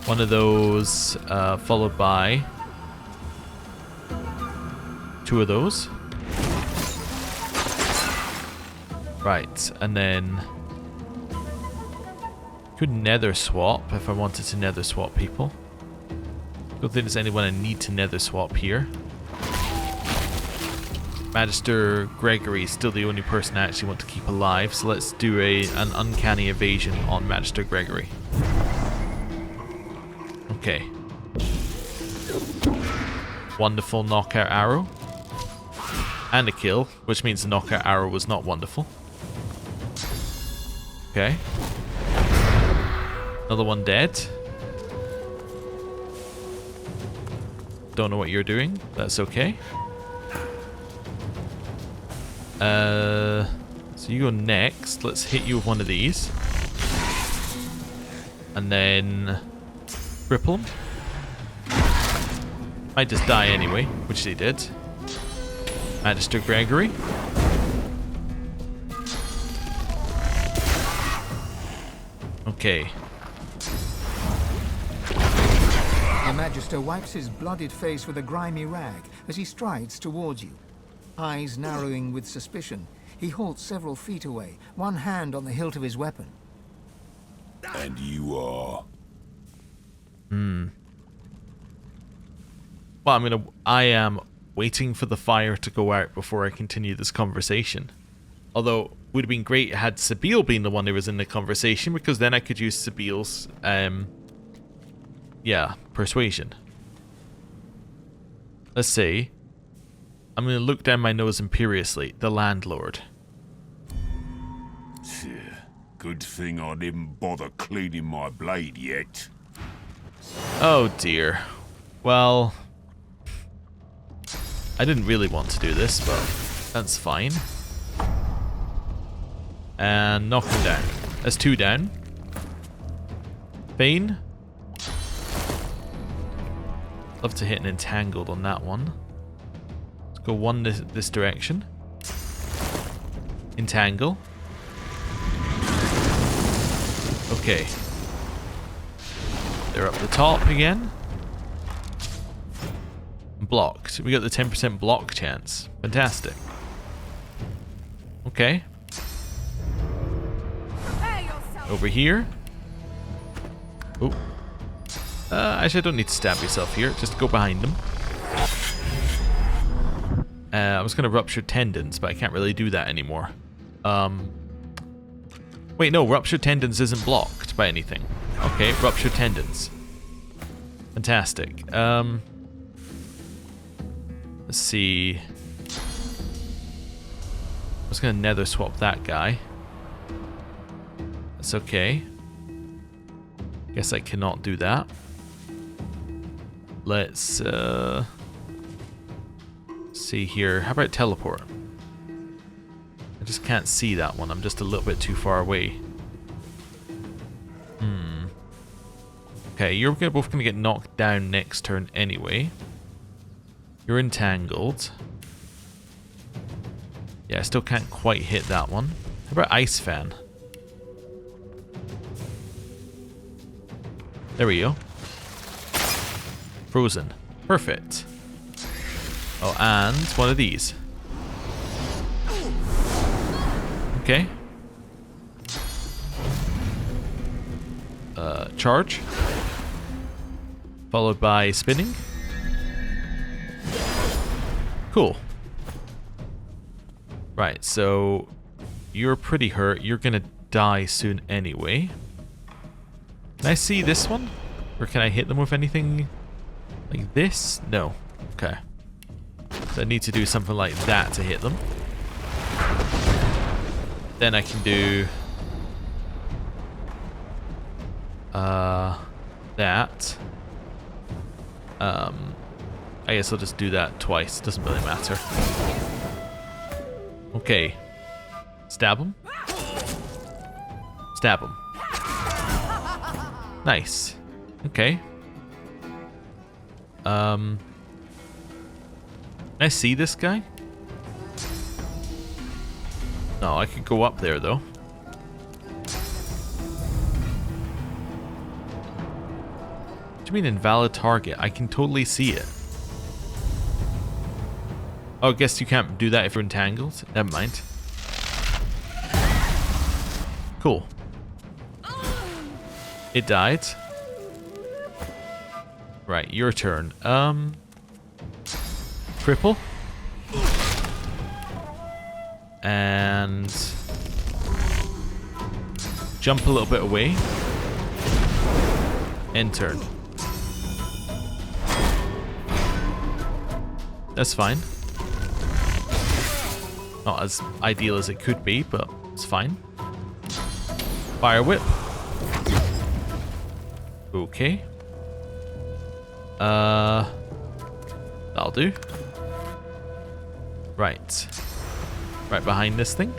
one of those, followed by 2 of those. Right, and then Could nether swap if I wanted to nether swap people. Don't think there's anyone I need to nether swap here. Magister Gregory is still the only person I actually want to keep alive, so let's do an uncanny evasion on Magister Gregory. Okay. Wonderful knockout arrow. And a kill, which means the knockout arrow was not wonderful. Okay. Another one dead. Don't know what you're doing. That's okay. So you go next. Let's hit you with one of these. And then cripple him. Might just die anyway, which they did. Magister Gregory. Okay. The Magister wipes his blooded face with a grimy rag as he strides towards you. Eyes narrowing with suspicion, he halts several feet away, one hand on the hilt of his weapon. And you are? Well, I am waiting for the fire to go out before I continue this conversation. Although, it would have been great had Sabine been the one who was in the conversation, because then I could use Sabine's, persuasion. Let's see. I'm going to look down my nose imperiously. The landlord. Good thing I didn't bother cleaning my blade yet. Oh dear. Well, I didn't really want to do this, but that's fine. And knock him down. That's 2 down. Bane. Love to hit an entangled on that one. Let's go 1 this direction. Entangle. Okay. They're up the top again. Blocked. We got the 10% block chance. Fantastic. Okay. Over here. Oh. Actually, I don't need to stab yourself here. Just go behind them. I was going to rupture tendons, but I can't really do that anymore. Wait, no. Rupture tendons isn't blocked by anything. Okay, rupture tendons. Fantastic. Let's see. I was going to nether swap that guy. That's okay. Guess I cannot do that. Let's see here. How about teleport? I just can't see that one. I'm just a little bit too far away. Okay, you're both going to get knocked down next turn anyway. You're entangled. Yeah, I still can't quite hit that one. How about Ice Fan? There we go. Frozen. Perfect. Oh, and one of these. Okay. Charge. Followed by spinning. Cool. Right, so you're pretty hurt. You're gonna die soon anyway. Can I see this one? Or can I hit them with anything like this? No. Okay. So I need to do something like that to hit them. Then I can do that. I guess I'll just do that twice. Doesn't really matter. Okay. Stab him. Stab him. Nice. Okay. Can I see this guy? No, I could go up there though. What do you mean invalid target? I can totally see it. Oh, I guess you can't do that if you're entangled. Never mind. It died. Right, your turn. Cripple. And jump a little bit away. End turn. That's fine. Not as ideal as it could be, but it's fine. Fire whip. Okay. That'll do. Right. Right behind this thing.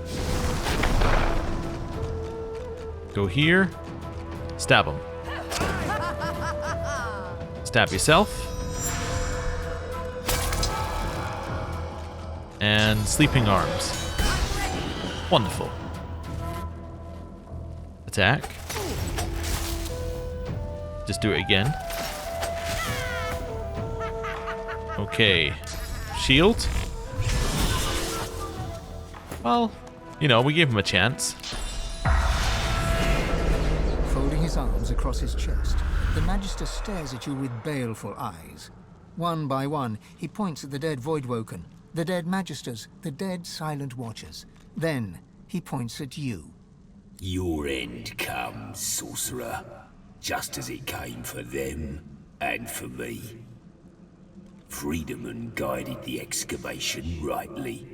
Go here. Stab him. Stab yourself. And sleeping arms. Wonderful. Attack. Just do it again. Okay. Shield. Well, you know, we gave him a chance. Folding his arms across his chest, the Magister stares at you with baleful eyes. One by one, he points at the dead Voidwoken, the dead Magisters, the dead Silent Watchers. Then, he points at you. Your end comes, sorcerer, just as it came for them and for me. Freedoman guided the excavation rightly.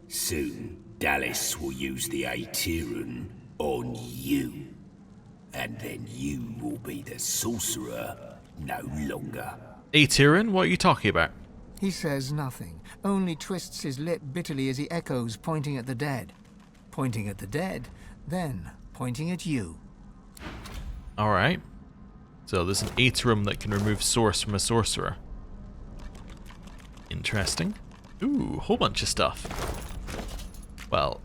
Soon, Dallas will use the Aetera on you. And then you will be the sorcerer no longer. Aetera? What are you talking about? He says nothing, only twists his lip bitterly as he echoes, pointing at the dead. Pointing at the dead, then pointing at you. Alright. So there's an Aetera that can remove source from a sorcerer. Interesting. Ooh, a whole bunch of stuff. Well,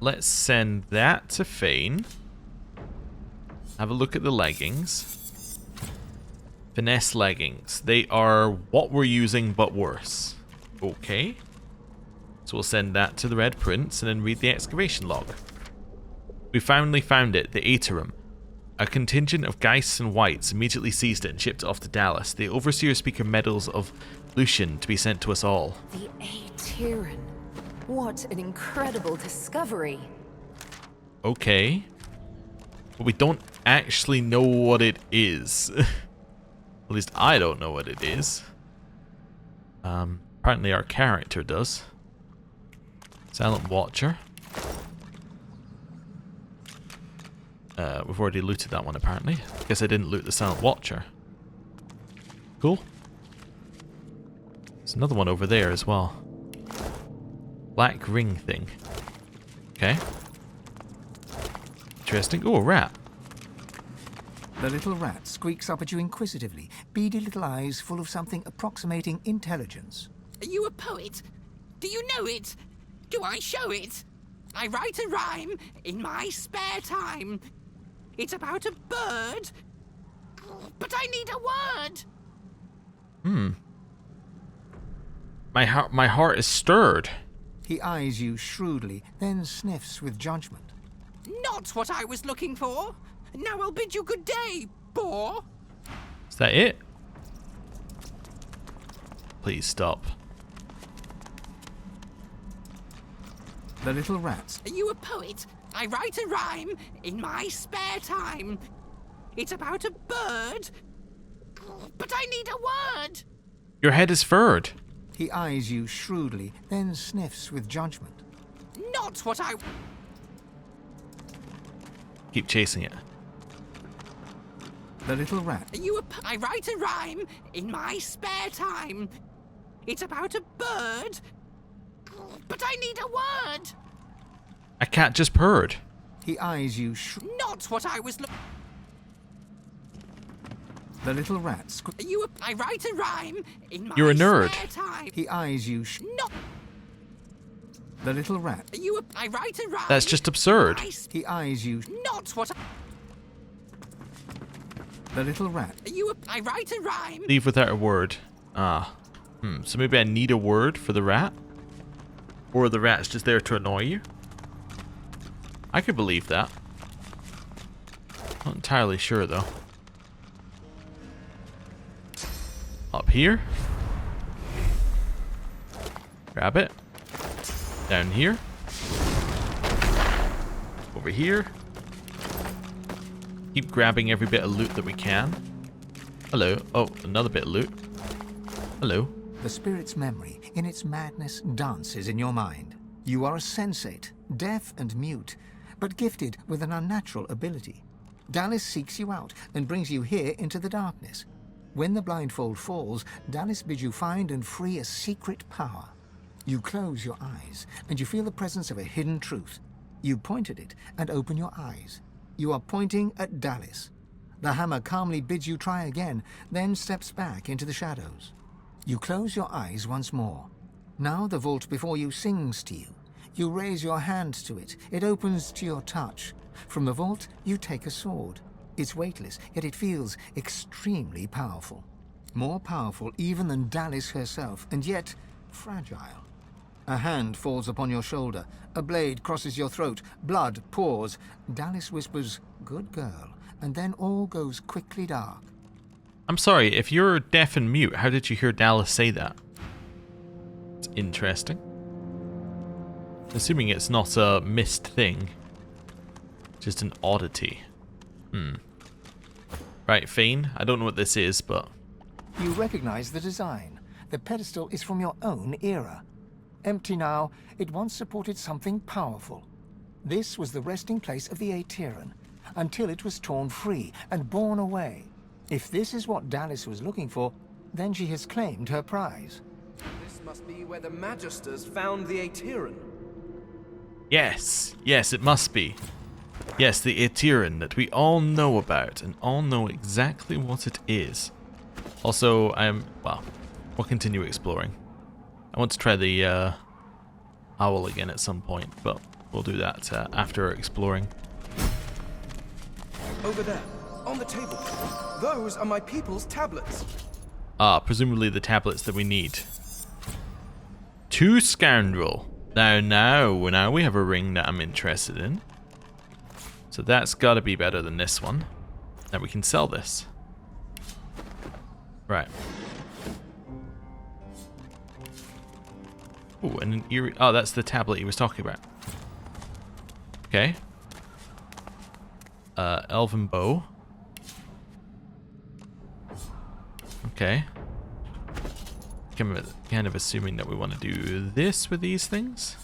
let's send that to Fane. Have a look at the leggings. Finesse leggings. They are what we're using, but worse. Okay. So we'll send that to the Red Prince and then read the excavation log. We finally found it, the Aetera. A contingent of Geists and Whites immediately seized it and shipped it off to Dallas. The Overseer Speaker medals of Lucian to be sent to us all. The Aetera. What an incredible discovery. Okay. But we don't actually know what it is. At least I don't know what it is. Apparently our character does. Silent Watcher. We've already looted that one apparently. Guess I didn't loot the Silent Watcher. Cool. There's another one over there as well. Black ring thing. Okay. Interesting. Oh, a rat. The little rat squeaks up at you inquisitively, beady little eyes full of something approximating intelligence. Are you a poet? Do you know it? Do I show it? I write a rhyme in my spare time. It's about a bird, but I need a word. My heart is stirred. He eyes you shrewdly, then sniffs with judgment. Not what I was looking for. Now I'll bid you good day, boar. Is that it? Please stop. The little rat. Are you a poet? I write a rhyme in my spare time. It's about a bird, but I need a word. Your head is furred. He eyes you shrewdly, then sniffs with judgment. Not what I... Keep chasing it. The little rat. Are you a... I write a rhyme in my spare time. It's about a bird, but I need a word. A cat just purred. He eyes you Not what I was The little rat. Are you a... I write a rhyme in my You're a nerd. spare time. He eyes you Not... The little rat. Are you a... I write a rhyme. That's just absurd. He eyes you Not what The little rat. Are you a... I write a rhyme. Leave without a word. So maybe I need a word for the rat? Or the rat's just there to annoy you? I could believe that. Not entirely sure though. Up here. Grab it. Down here. Over here. Keep grabbing every bit of loot that we can. Hello. Oh, another bit of loot. Hello. The spirit's memory, in its madness, dances in your mind. You are a sensate, deaf and mute, but gifted with an unnatural ability. Dallis seeks you out and brings you here into the darkness. When the blindfold falls, Dallis bids you find and free a secret power. You close your eyes, and you feel the presence of a hidden truth. You point at it and open your eyes. You are pointing at Dallis. The hammer calmly bids you try again, then steps back into the shadows. You close your eyes once more. Now the vault before you sings to you. You raise your hand to it. It opens to your touch. From the vault, you take a sword. It's weightless, yet it feels extremely powerful. More powerful even than Dallis herself, and yet fragile. A hand falls upon your shoulder. A blade crosses your throat. Blood pours. Dallis whispers, "Good girl," and then all goes quickly dark. I'm sorry, if you're deaf and mute, how did you hear Dallis say that? It's interesting. Assuming it's not a missed thing. Just an oddity. Right, Fane, I don't know what this is, but... You recognize the design. The pedestal is from your own era. Empty now, it once supported something powerful. This was the resting place of the Aeteran, until it was torn free and borne away. If this is what Dallis was looking for, then she has claimed her prize. This must be where the Magisters found the Aeteran. Yes, yes, it must be. Yes, the Aeteran that we all know about and all know exactly what it is. Also, well, we'll continue exploring. I want to try the owl again at some point, but we'll do that after exploring. Over there, on the table. Those are my people's tablets. Ah, presumably the tablets that we need. To Scoundrel. Now we have a ring that I'm interested in. So that's got to be better than this one. Now we can sell this. Right. Ooh, and an eerie... Oh, that's the tablet he was talking about. Okay. Elven bow. Okay. Kind of assuming that we want to do this with these things.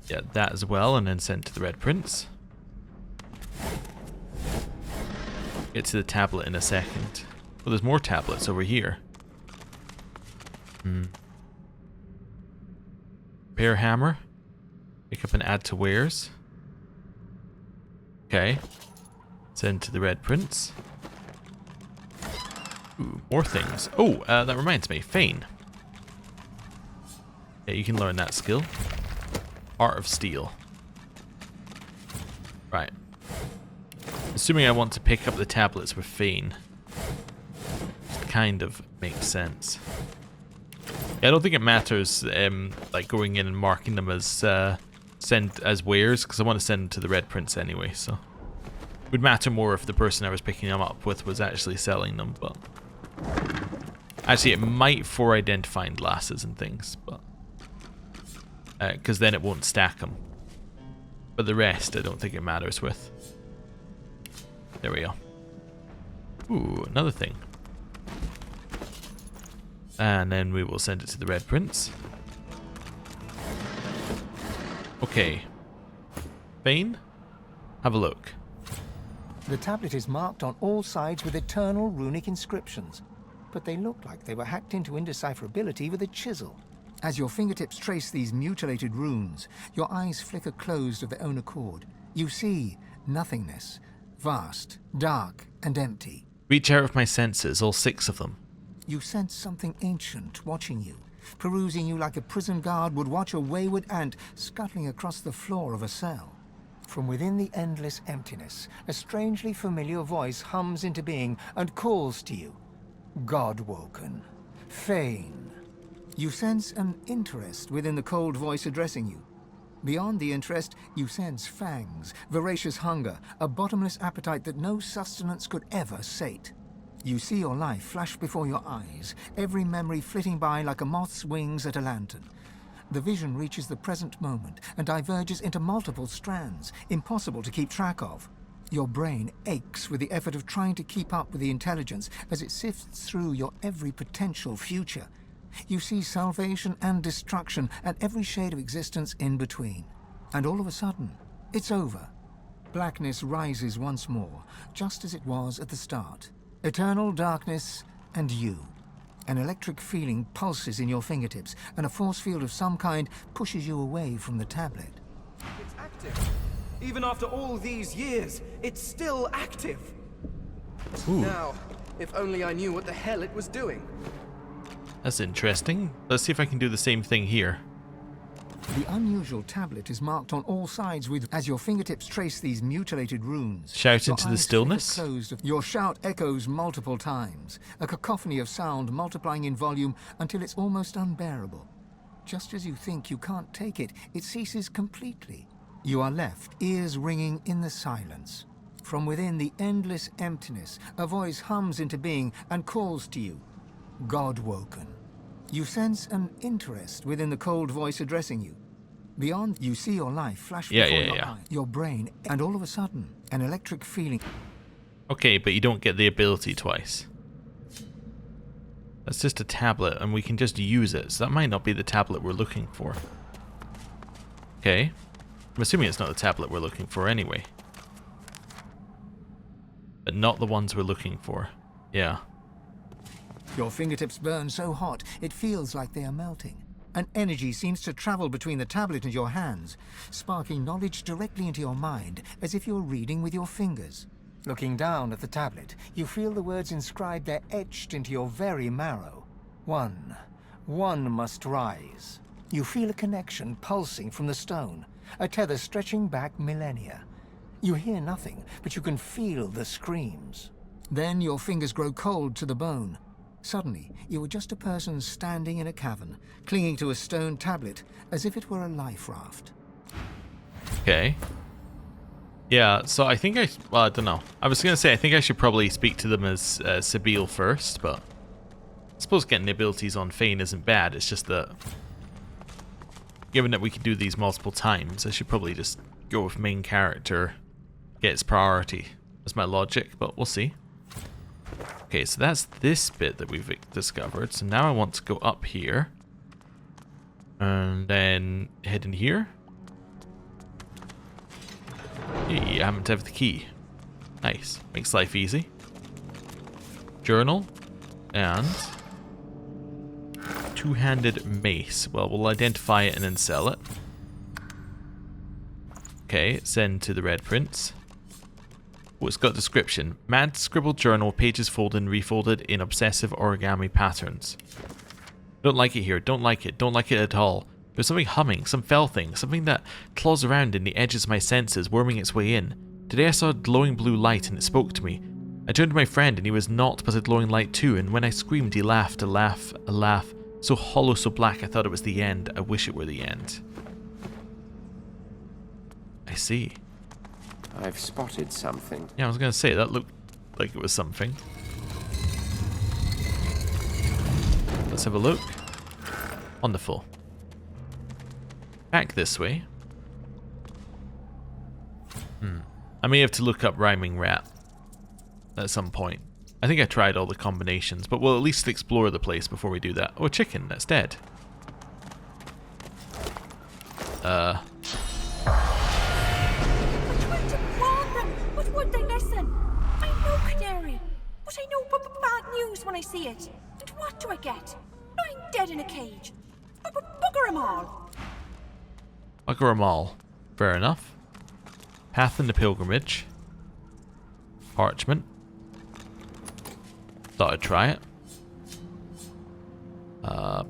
Yeah, that as well, and then send to the Red Prince. Get to the tablet in a second. Well, there's more tablets over here. Repair hammer. Pick up and add to wares. Okay. Send to the Red Prince. Ooh, more things. Oh, that reminds me. Fane. Yeah, you can learn that skill. Art of Steel. Right. Assuming I want to pick up the tablets with Fane. Just kind of makes sense. Yeah, I don't think it matters, like going in and marking them as send as wares, because I want to send them to the Red Prince anyway. So it would matter more if the person I was picking them up with was actually selling them, but actually it might for identifying glasses and things, but because then it won't stack them. But the rest, I don't think it matters with. There we go. Ooh, another thing. And then we will send it to the Red Prince. Okay. Fane, have a look. The tablet is marked on all sides with eternal runic inscriptions, but they look like they were hacked into indecipherability with a chisel. As your fingertips trace these mutilated runes, your eyes flicker closed of their own accord. You see nothingness, vast, dark, and empty. Reach out of my senses, all 6 of them. You sense something ancient watching you, perusing you like a prison guard would watch a wayward ant scuttling across the floor of a cell. From within the endless emptiness, a strangely familiar voice hums into being and calls to you. God-woken. Fane. You sense an interest within the cold voice addressing you. Beyond the interest, you sense fangs, voracious hunger, a bottomless appetite that no sustenance could ever sate. You see your life flash before your eyes, every memory flitting by like a moth's wings at a lantern. The vision reaches the present moment and diverges into multiple strands, impossible to keep track of. Your brain aches with the effort of trying to keep up with the intelligence as it sifts through your every potential future. You see salvation and destruction and every shade of existence in between. And all of a sudden, it's over. Blackness rises once more, just as it was at the start. Eternal darkness and you. An electric feeling pulses in your fingertips, and a force field of some kind pushes you away from the tablet. It's active. Even after all these years, it's still active. Ooh. Now, if only I knew what the hell it was doing. That's interesting. Let's see if I can do the same thing here. The unusual tablet is marked on all sides with, as your fingertips trace these mutilated runes. Shout Your into the eyes stillness. flicker closed. Your shout echoes multiple times, a cacophony of sound multiplying in volume until it's almost unbearable. Just as you think you can't take it, it ceases completely. You are left, ears ringing in the silence. From within the endless emptiness, a voice hums into being and calls to you. God-woken. You sense an interest within the cold voice addressing you. Beyond, you see your life flash before your eye, your brain, and all of a sudden, an electric feeling. Okay, but you don't get the ability twice. That's just a tablet, and we can just use it, so that might not be the tablet we're looking for. Okay. I'm assuming it's not the tablet we're looking for anyway. But not the ones we're looking for. Yeah. Your fingertips burn so hot, it feels like they are melting. An energy seems to travel between the tablet and your hands, sparking knowledge directly into your mind, as if you're reading with your fingers. Looking down at the tablet, you feel the words inscribed there etched into your very marrow. One must rise. You feel a connection pulsing from the stone, a tether stretching back millennia. You hear nothing, but you can feel the screams. Then your fingers grow cold to the bone. Suddenly, you are just a person standing in a cavern, clinging to a stone tablet, as if it were a life raft. Okay. Yeah, so I think well, I don't know. I was going to say, I think I should probably speak to them as Sabine first, but I suppose getting the abilities on Fane isn't bad. It's just that, given that we can do these multiple times, I should probably just go with main character, get its priority. That's my logic, but we'll see. Okay, so that's this bit that we've discovered. So now I want to go up here. And then head in here. Hey, I happen to have the key. Nice. Makes life easy. Journal. And two-handed mace. Well, we'll identify it and then sell it. Okay, send to the Red Prince. Oh, it's got a description. Mad scribbled journal, pages folded and refolded in obsessive origami patterns. Don't like it here, don't like it at all. There's something humming, some fell thing, something that claws around in the edges of my senses, worming its way in. Today I saw a glowing blue light and it spoke to me. I turned to my friend and he was naught but a glowing light too, and when I screamed he laughed, a laugh, so hollow, so black I thought it was the end. I wish it were the end. I see. I've spotted something. Yeah, I was going to say, that looked like it was something. Let's have a look. Wonderful. Back this way. I may have to look up Rhyming Rat at some point. I think I tried all the combinations, but we'll at least explore the place before we do that. Oh, a chicken, that's dead. But would they listen? I know Canary, but I know bad news when I see it. And what do I get? I'm dead in a cage. Bugger 'em all. Bugger 'em all. Fair enough. Path in the Pilgrimage. Parchment. Thought I'd try it.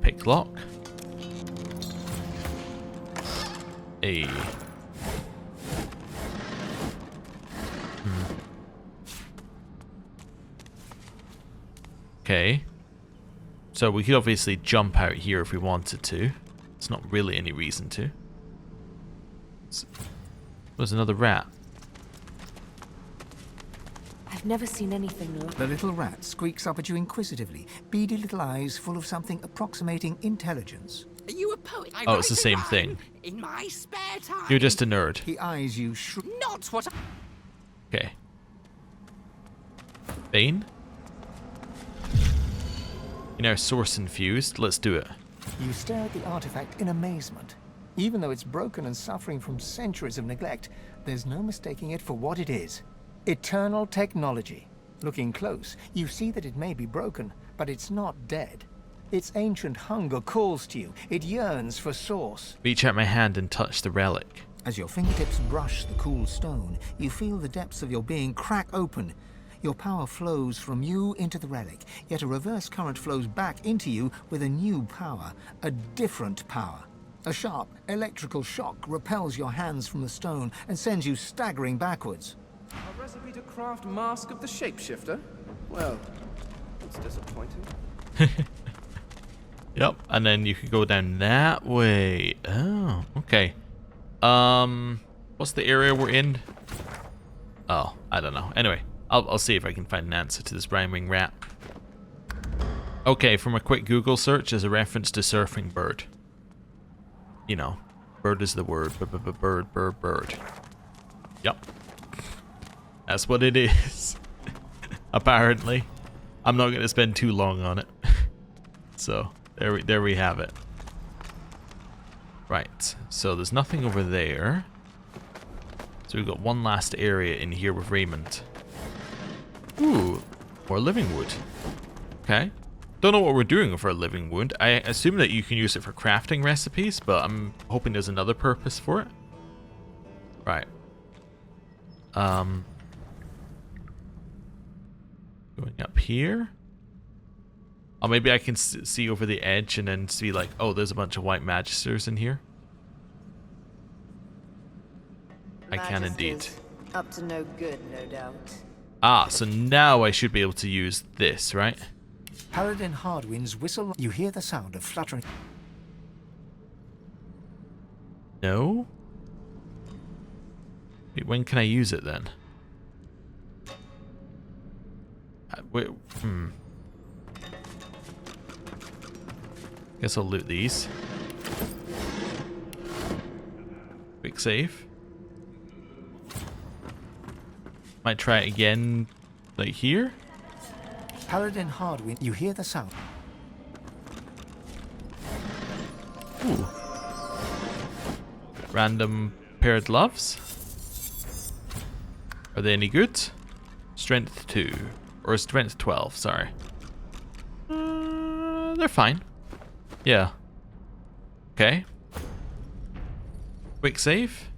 Pick lock. A. Okay. So we could obviously jump out here if we wanted to. It's not really any reason to. There's another rat. I've never seen anything like... The little rat squeaks up at you inquisitively, beady little eyes full of something approximating intelligence. Are you a poet? Oh, it's the same thing. In my spare time. You're just a nerd. He eyes you Not what I... Okay. Bane? You know, source infused. Let's do it. You stare at the artifact in amazement. Even though it's broken and suffering from centuries of neglect, there's no mistaking it for what it is. Eternal technology. Looking close, you see that it may be broken, but it's not dead. Its ancient hunger calls to you. It yearns for source. Reach out my hand and touch the relic. As your fingertips brush the cool stone, you feel the depths of your being crack open. Your power flows from you into the relic, yet a reverse current flows back into you with a new power, a different power. A sharp electrical shock repels your hands from the stone and sends you staggering backwards. A recipe to craft Mask of the Shapeshifter? Well, it's disappointing. Yep, and then you could go down that way. Oh, okay. What's the area we're in? Oh, I don't know. Anyway, I'll see if I can find an answer to this rhyming rat. Okay, from a quick Google search, there's a reference to surfing bird. You know, bird is the word. Bird. Yep. That's what it is. Apparently. I'm not going to spend too long on it. So, there we have it. Right, so there's nothing over there. So we've got one last area in here with Raymond. Ooh, more living wood. Okay. Don't know what we're doing with our living wood. I assume that you can use it for crafting recipes, but I'm hoping there's another purpose for it. Right. Going up here. Oh, maybe I can see over the edge and then see like, oh, there's a bunch of white magisters in here. I can indeed. Up to no good, no doubt. Ah, so now I should be able to use this, right? Paladin Hardwind's whistle. You hear the sound of fluttering. No? Wait, when can I use it then? Guess I'll loot these. Quick save. Might try it again, like here. Paladin Hardwind. You hear the sound. Ooh. Random pair of gloves. Are they any good? Strength 2. Or strength 12, sorry. They're fine. Yeah. Okay. Quick save.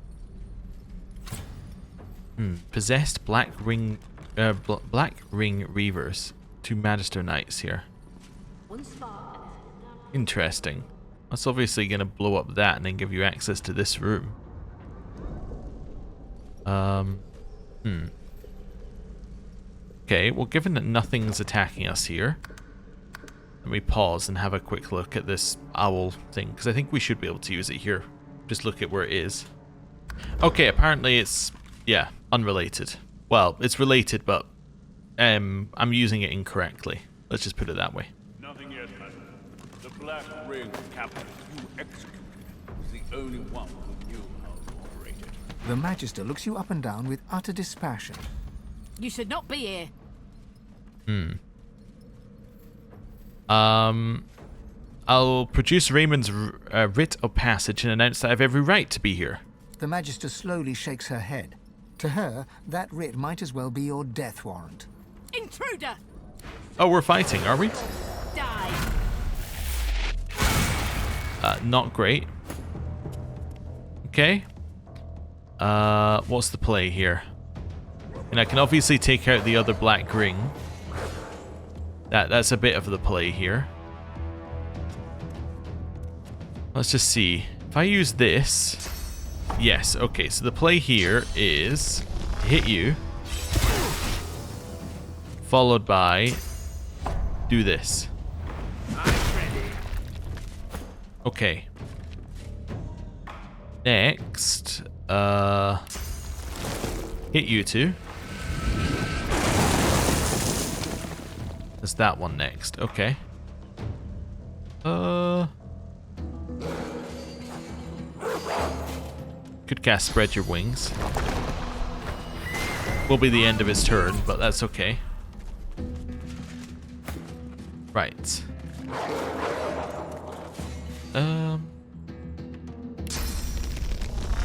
Possessed black ring reavers. 2 Magister Knights here. Interesting. That's obviously gonna blow up that and then give you access to this room. Okay, well, given that nothing's attacking us here, let me pause and have a quick look at this owl thing, because I think we should be able to use it here. Just look at where it is. Okay, apparently it's, yeah, unrelated. Well, it's related, but I'm using it incorrectly. Let's just put it that way. Nothing yet, man. The Black Ring captain you executed was the only one who knew how to operate it. The Magister looks you up and down with utter dispassion. You should not be here. I'll produce Raymond's writ of passage and announce that I have every right to be here. The Magister slowly shakes her head. To her, that writ might as well be your death warrant. Intruder! Oh, we're fighting, are we? Die! Not great. Okay. What's the play here? And I can obviously take out the other black ring. That's a bit of the play here. Let's just see. If I use this... Yes, okay, so the play here is hit you, followed by do this. Okay. Next, Hit you two. There's that one next. Okay. Could cast Spread Your Wings. Will be the end of his turn, but that's okay. Right.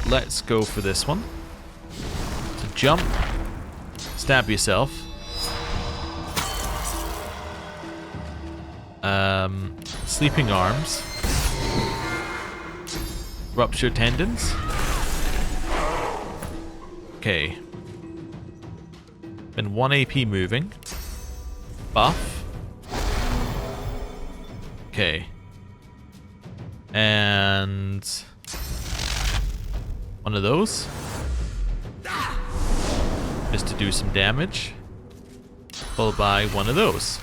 Let's go for this one. To jump, stab yourself. Sleeping Arms. Rupture Tendons. Okay. Been 1 AP moving. Buff. Okay. And one of those. Just to do some damage. Followed by one of those.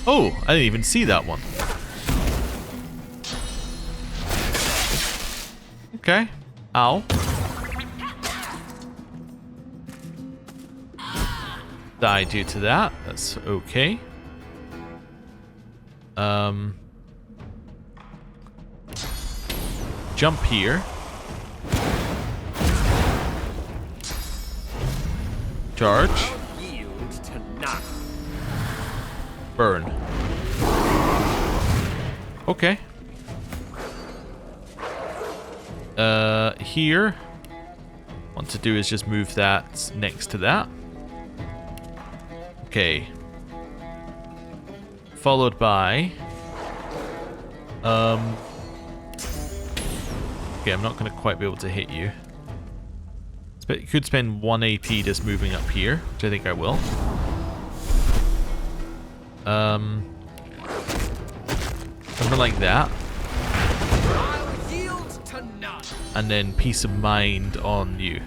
Oh, I didn't even see that one. Okay. Ow. Die due to that. That's okay. Jump here. Charge. Yield to none. Burn. Okay. Here. What to do is just move that next to that. Okay. Followed by... Okay, I'm not going to quite be able to hit you. You could spend 1 AP just moving up here, which I think I will. Something like that. And then Peace of Mind on you.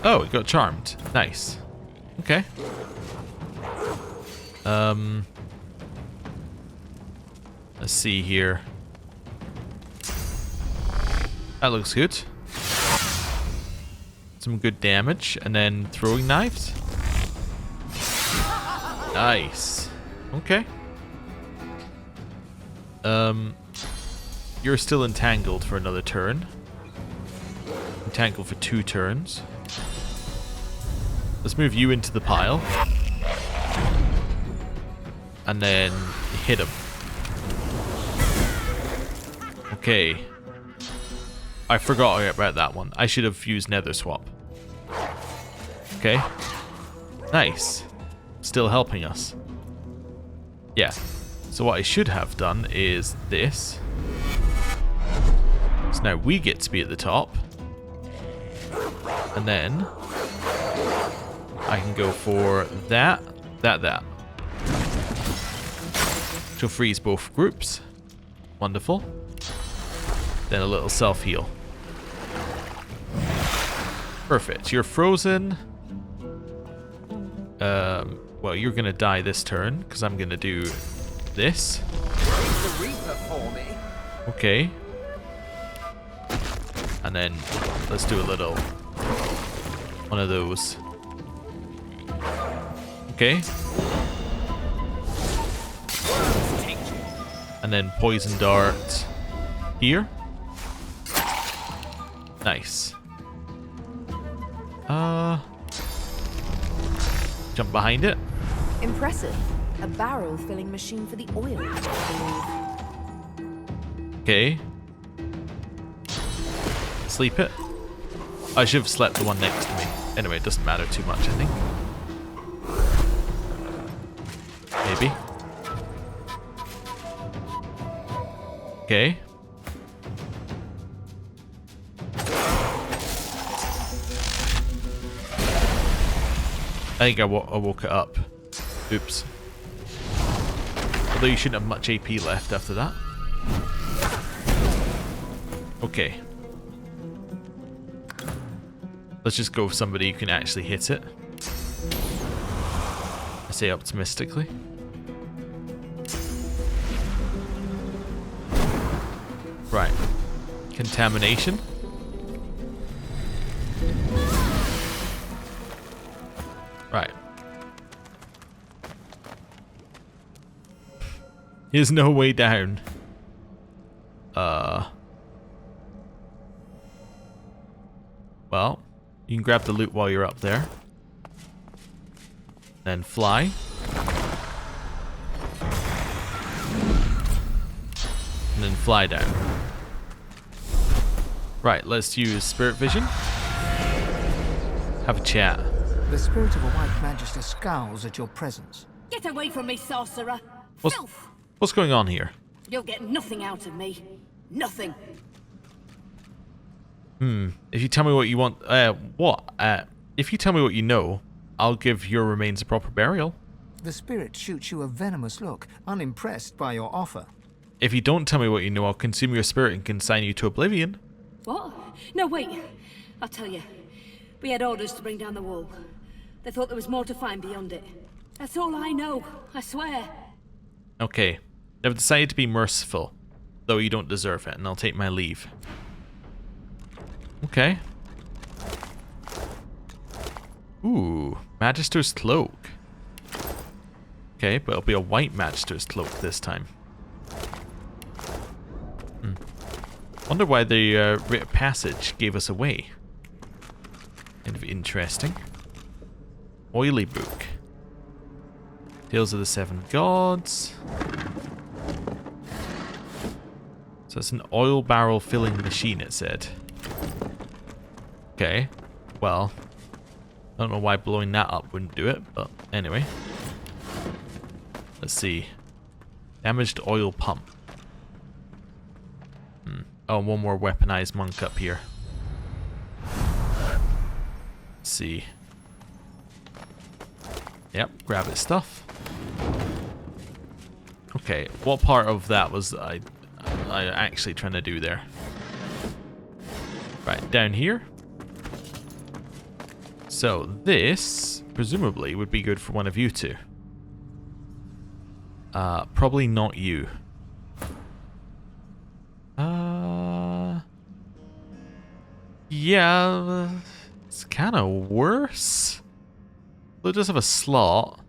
Oh, it got charmed. Nice. Okay. Let's see here. That looks good. Some good damage, and then throwing knives. Nice. Okay. You're still entangled for another turn. Entangled for 2 turns. Let's move you into the pile. And then hit him. Okay. I forgot about that one. I should have used Nether Swap. Okay. Nice. Still helping us. Yeah. So what I should have done is this. So now we get to be at the top. And then I can go for that. Which will freeze both groups. Wonderful. Then a little self-heal. Perfect. You're frozen. Well, you're gonna die this turn because I'm gonna do this. The Reaper for me. Okay. And then let's do a little one of those. Okay. And then poison dart here. Nice. Jump behind it. Impressive. A barrel filling machine for the oil, I believe. Okay. Sleep it. I should have slept the one next to me. Anyway, it doesn't matter too much, I think. Maybe. Okay. I think I woke it up. Oops. Although you shouldn't have much AP left after that. Okay. Let's just go with somebody who can actually hit it. I say optimistically. Contamination. Right. There's no way down. Well, you can grab the loot while you're up there. Then fly. And then fly down. Right, let's use Spirit Vision. Have a chat. The spirit of a white magister scowls at your presence. Get away from me, sorcerer! Filth! What's going on here? You'll get nothing out of me. Nothing. If you tell me what you want, if you tell me what you know, I'll give your remains a proper burial. The spirit shoots you a venomous look, unimpressed by your offer. If you don't tell me what you know, I'll consume your spirit and consign you to oblivion. What? No, wait. I'll tell you. We had orders to bring down the wall. They thought there was more to find beyond it. That's all I know, I swear. Okay. I've decided to be merciful, though you don't deserve it, and I'll take my leave. Okay. Ooh, Magister's Cloak. Okay, but it'll be a white Magister's Cloak this time. Wonder why the Rite of Passage gave us away. Kind of interesting. Oily Book. Tales of the Seven Gods. So it's an oil barrel filling machine, it said. Okay, well, I don't know why blowing that up wouldn't do it, but anyway. Let's see. Damaged oil pump. Oh, one more weaponized monk up here. Let's see. Yep, grab his stuff. Okay, what part of that was I actually trying to do there? Right, down here. So this, presumably, would be good for one of you two. Probably not you. Yeah, it's kind of worse. It does have a slot.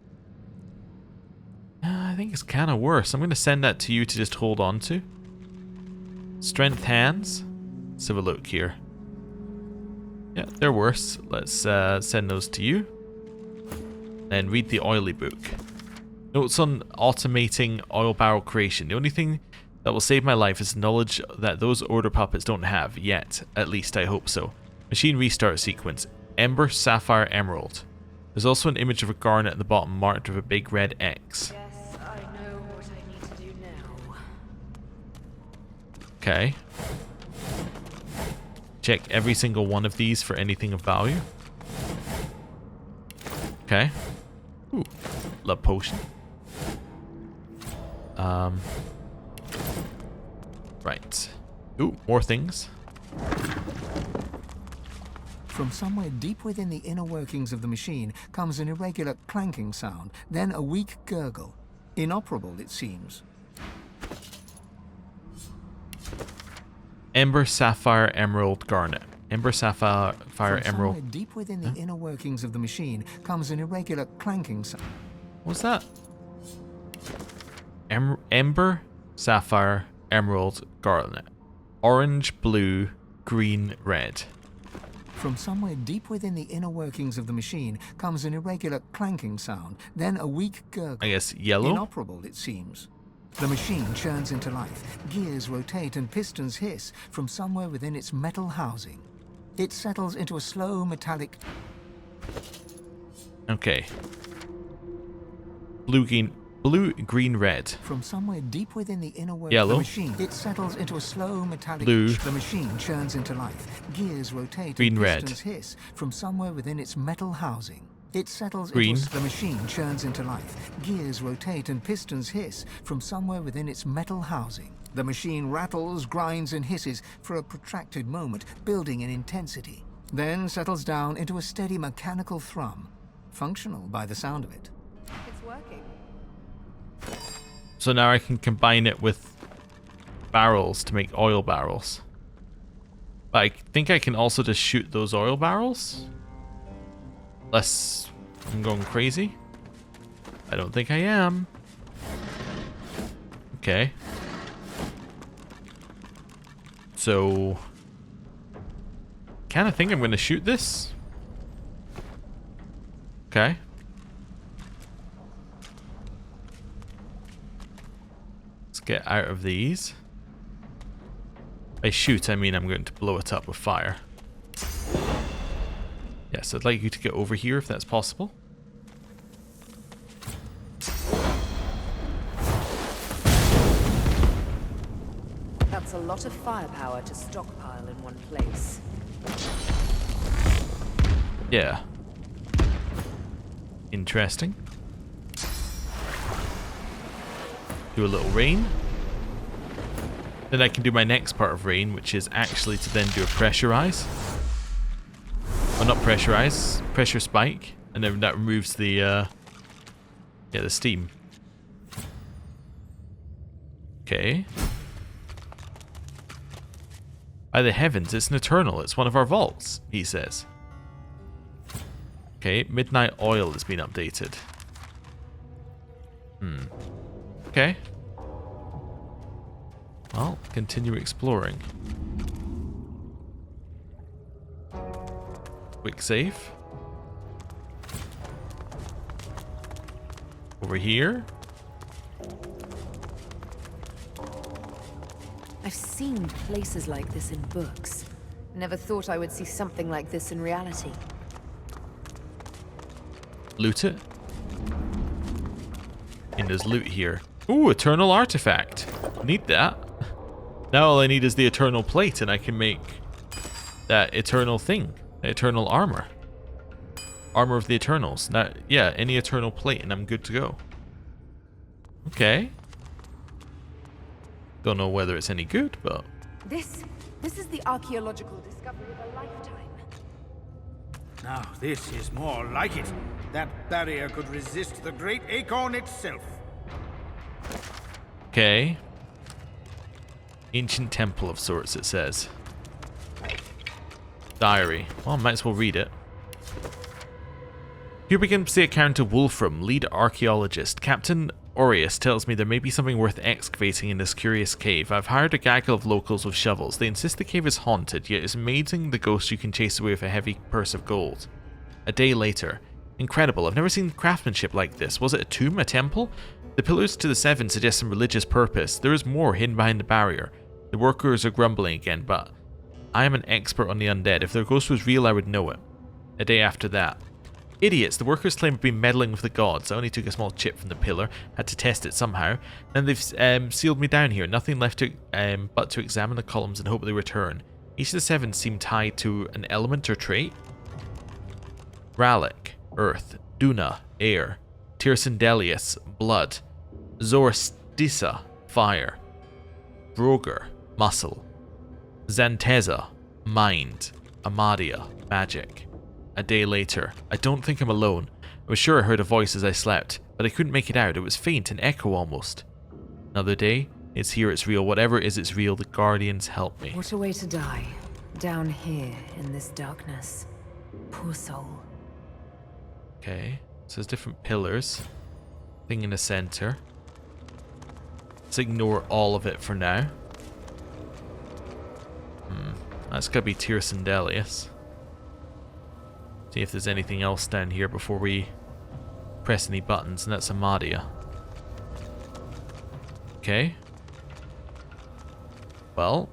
I think it's kind of worse. I'm going to send that to you to just hold on to. Strength hands. Let's have a look here. Yeah, they're worse. Let's send those to you. Then read the oily book. Notes on automating oil barrel creation. The only thing that will save my life is knowledge that those order puppets don't have yet. At least I hope so. Machine restart sequence. Ember, Sapphire, Emerald. There's also an image of a garnet at the bottom marked with a big red X. Guess I know what I need to do now. Okay. Check every single one of these for anything of value. Okay. Ooh. Love potion. Right. Ooh, more things. From somewhere deep within the inner workings of the machine comes an irregular clanking sound, then a weak gurgle. Inoperable, it seems. Ember, Sapphire, Emerald, Garnet. Ember, Sapphire, Emerald. Somewhere deep within the inner workings of the machine comes an irregular clanking sound. What's that? Ember, Sapphire, Emerald, Garnet. Orange, blue, green, red. From somewhere deep within the inner workings of the machine comes an irregular clanking sound, then a weak gurgle. I guess yellow? Inoperable, it seems. The machine churns into life. Gears rotate and pistons hiss from somewhere within its metal housing. It settles into a slow metallic... Okay. Blue, green, red. From somewhere deep within the inner workings Yellow. of the machine, it settles into a slow metallic... Blue. The machine churns into life. Gears rotate Green, and red. pistons hiss from somewhere within its metal housing. It settles Green. into... The machine churns into life. Gears rotate and pistons hiss from somewhere within its metal housing. The machine rattles, grinds and hisses for a protracted moment, building in intensity. Then settles down into a steady mechanical thrum. Functional by the sound of it. It's working. So now I can combine it with barrels to make oil barrels. But I think I can also just shoot those oil barrels. Unless I'm going crazy. I don't think I am. Okay. So... kind of think I'm going to shoot this. Okay. Let's get out of these. By shoot, I mean I'm going to blow it up with fire. Yes, I'd like you to get over here if that's possible. That's a lot of firepower to stockpile in one place. Yeah. Interesting. Do a little rain. Then I can do my next part of rain, which is actually to then do a pressurize. Well, not pressurize, pressure spike, and then that removes the yeah, the steam. Okay. By the heavens, it's an eternal. It's one of our vaults, he says. Okay, midnight oil has been updated. Okay. Well, continue exploring. Quick save. Over here. I've seen places like this in books. Never thought I would see something like this in reality. Loot it. And there's loot here. Ooh, eternal artifact. Need that. Now all I need is the eternal plate and I can make that eternal thing. The eternal armor. Armor of the Eternals. Now, yeah, any eternal plate and I'm good to go. Okay. Don't know whether it's any good, but... This is the archaeological discovery of a lifetime. Now this is more like it. That barrier could resist the great acorn itself. Okay. Ancient temple of sorts, it says. Diary. Well, might as well read it. Here begins the account of Wolfram, lead archaeologist. Captain Aureus tells me there may be something worth excavating in this curious cave. I've hired a gaggle of locals with shovels. They insist the cave is haunted, yet it's amazing the ghost you can chase away with a heavy purse of gold. A day later. Incredible, I've never seen craftsmanship like this. Was it a tomb, a temple? The pillars to the seven suggest some religious purpose. There is more hidden behind the barrier. The workers are grumbling again, but I am an expert on the undead. If their ghost was real, I would know it. A day after that. Idiots, the workers claim to be meddling with the gods. I only took a small chip from the pillar, had to test it somehow. Then they've sealed me down here. Nothing left to, but to examine the columns and hope they return. Each of the seven seem tied to an element or trait. Rallic, earth. Duna, air. Tyrsendelius, blood. Zorstissa, fire. Broger, muscle. Zanteza, mind. Amadia, magic. A day later. I don't think I'm alone. I was sure I heard a voice as I slept, but I couldn't make it out. It was faint, an echo almost. Another day. It's here, it's real. Whatever it is, it's real. The Guardians help me. What a way to die. Down here in this darkness. Poor soul. Okay. So there's different pillars. Thing in the center. Let's ignore all of it for now. That's gotta be Tyrsendelius. See if there's anything else down here before we press any buttons, and that's Amadia. Okay. Well,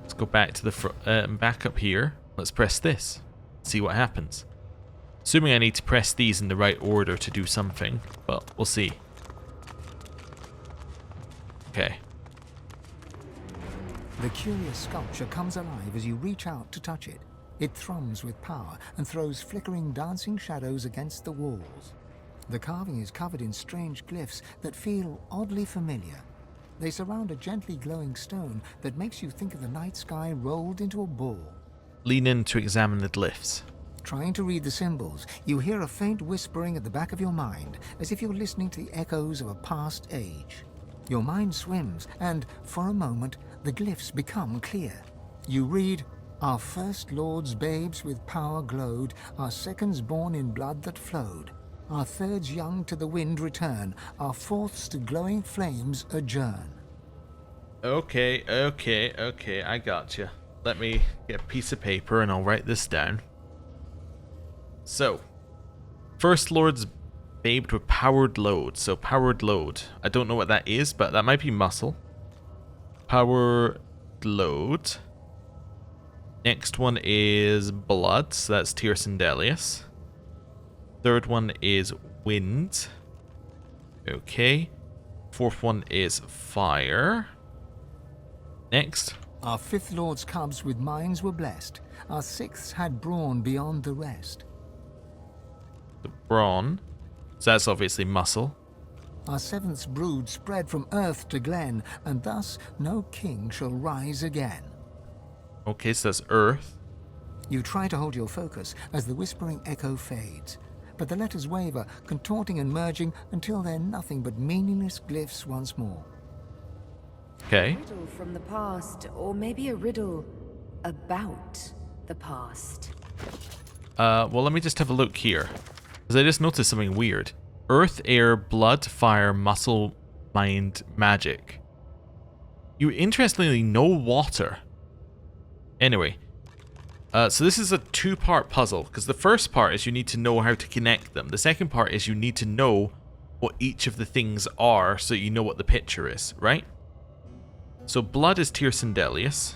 let's go back to the back up here. Let's press this. See what happens. Assuming I need to press these in the right order to do something, but we'll see. Okay. The curious sculpture comes alive as you reach out to touch it. It thrums with power and throws flickering, dancing shadows against the walls. The carving is covered in strange glyphs that feel oddly familiar. They surround a gently glowing stone that makes you think of the night sky rolled into a ball. Lean in to examine the glyphs. Trying to read the symbols, you hear a faint whispering at the back of your mind, as if you're listening to the echoes of a past age. Your mind swims, and, for a moment, the glyphs become clear. You read, "Our first lords babes with power glowed, our seconds born in blood that flowed. Our thirds young to the wind return, our fourths to glowing flames adjourn." Okay, I got you. Let me get a piece of paper and I'll write this down. So, first lords babed with powered load. So powered load. I don't know what that is, but that might be muscle. Powered load. Next one is blood, so that's Tyrsendelius. Third one is wind. Okay. Fourth one is fire. Next. Our fifth lord's cubs with minds were blessed. Our sixths had brawn beyond the rest. The brawn. So that's obviously muscle. Our seventh's brood spread from earth to glen, and thus no king shall rise again. Okay, so that's earth. You try to hold your focus as the whispering echo fades, but the letters waver, contorting and merging until they're nothing but meaningless glyphs once more. Okay. A riddle from the past, or maybe a riddle about the past. Well, let me just have a look here, because I just noticed something weird. Earth, air, blood, fire, muscle, mind, magic. You interestingly know water. Anyway, so this is a two-part puzzle, because the first part is you need to know how to connect them. The second part is you need to know what each of the things are so you know what the picture is, right? So blood is Tyrsendelius.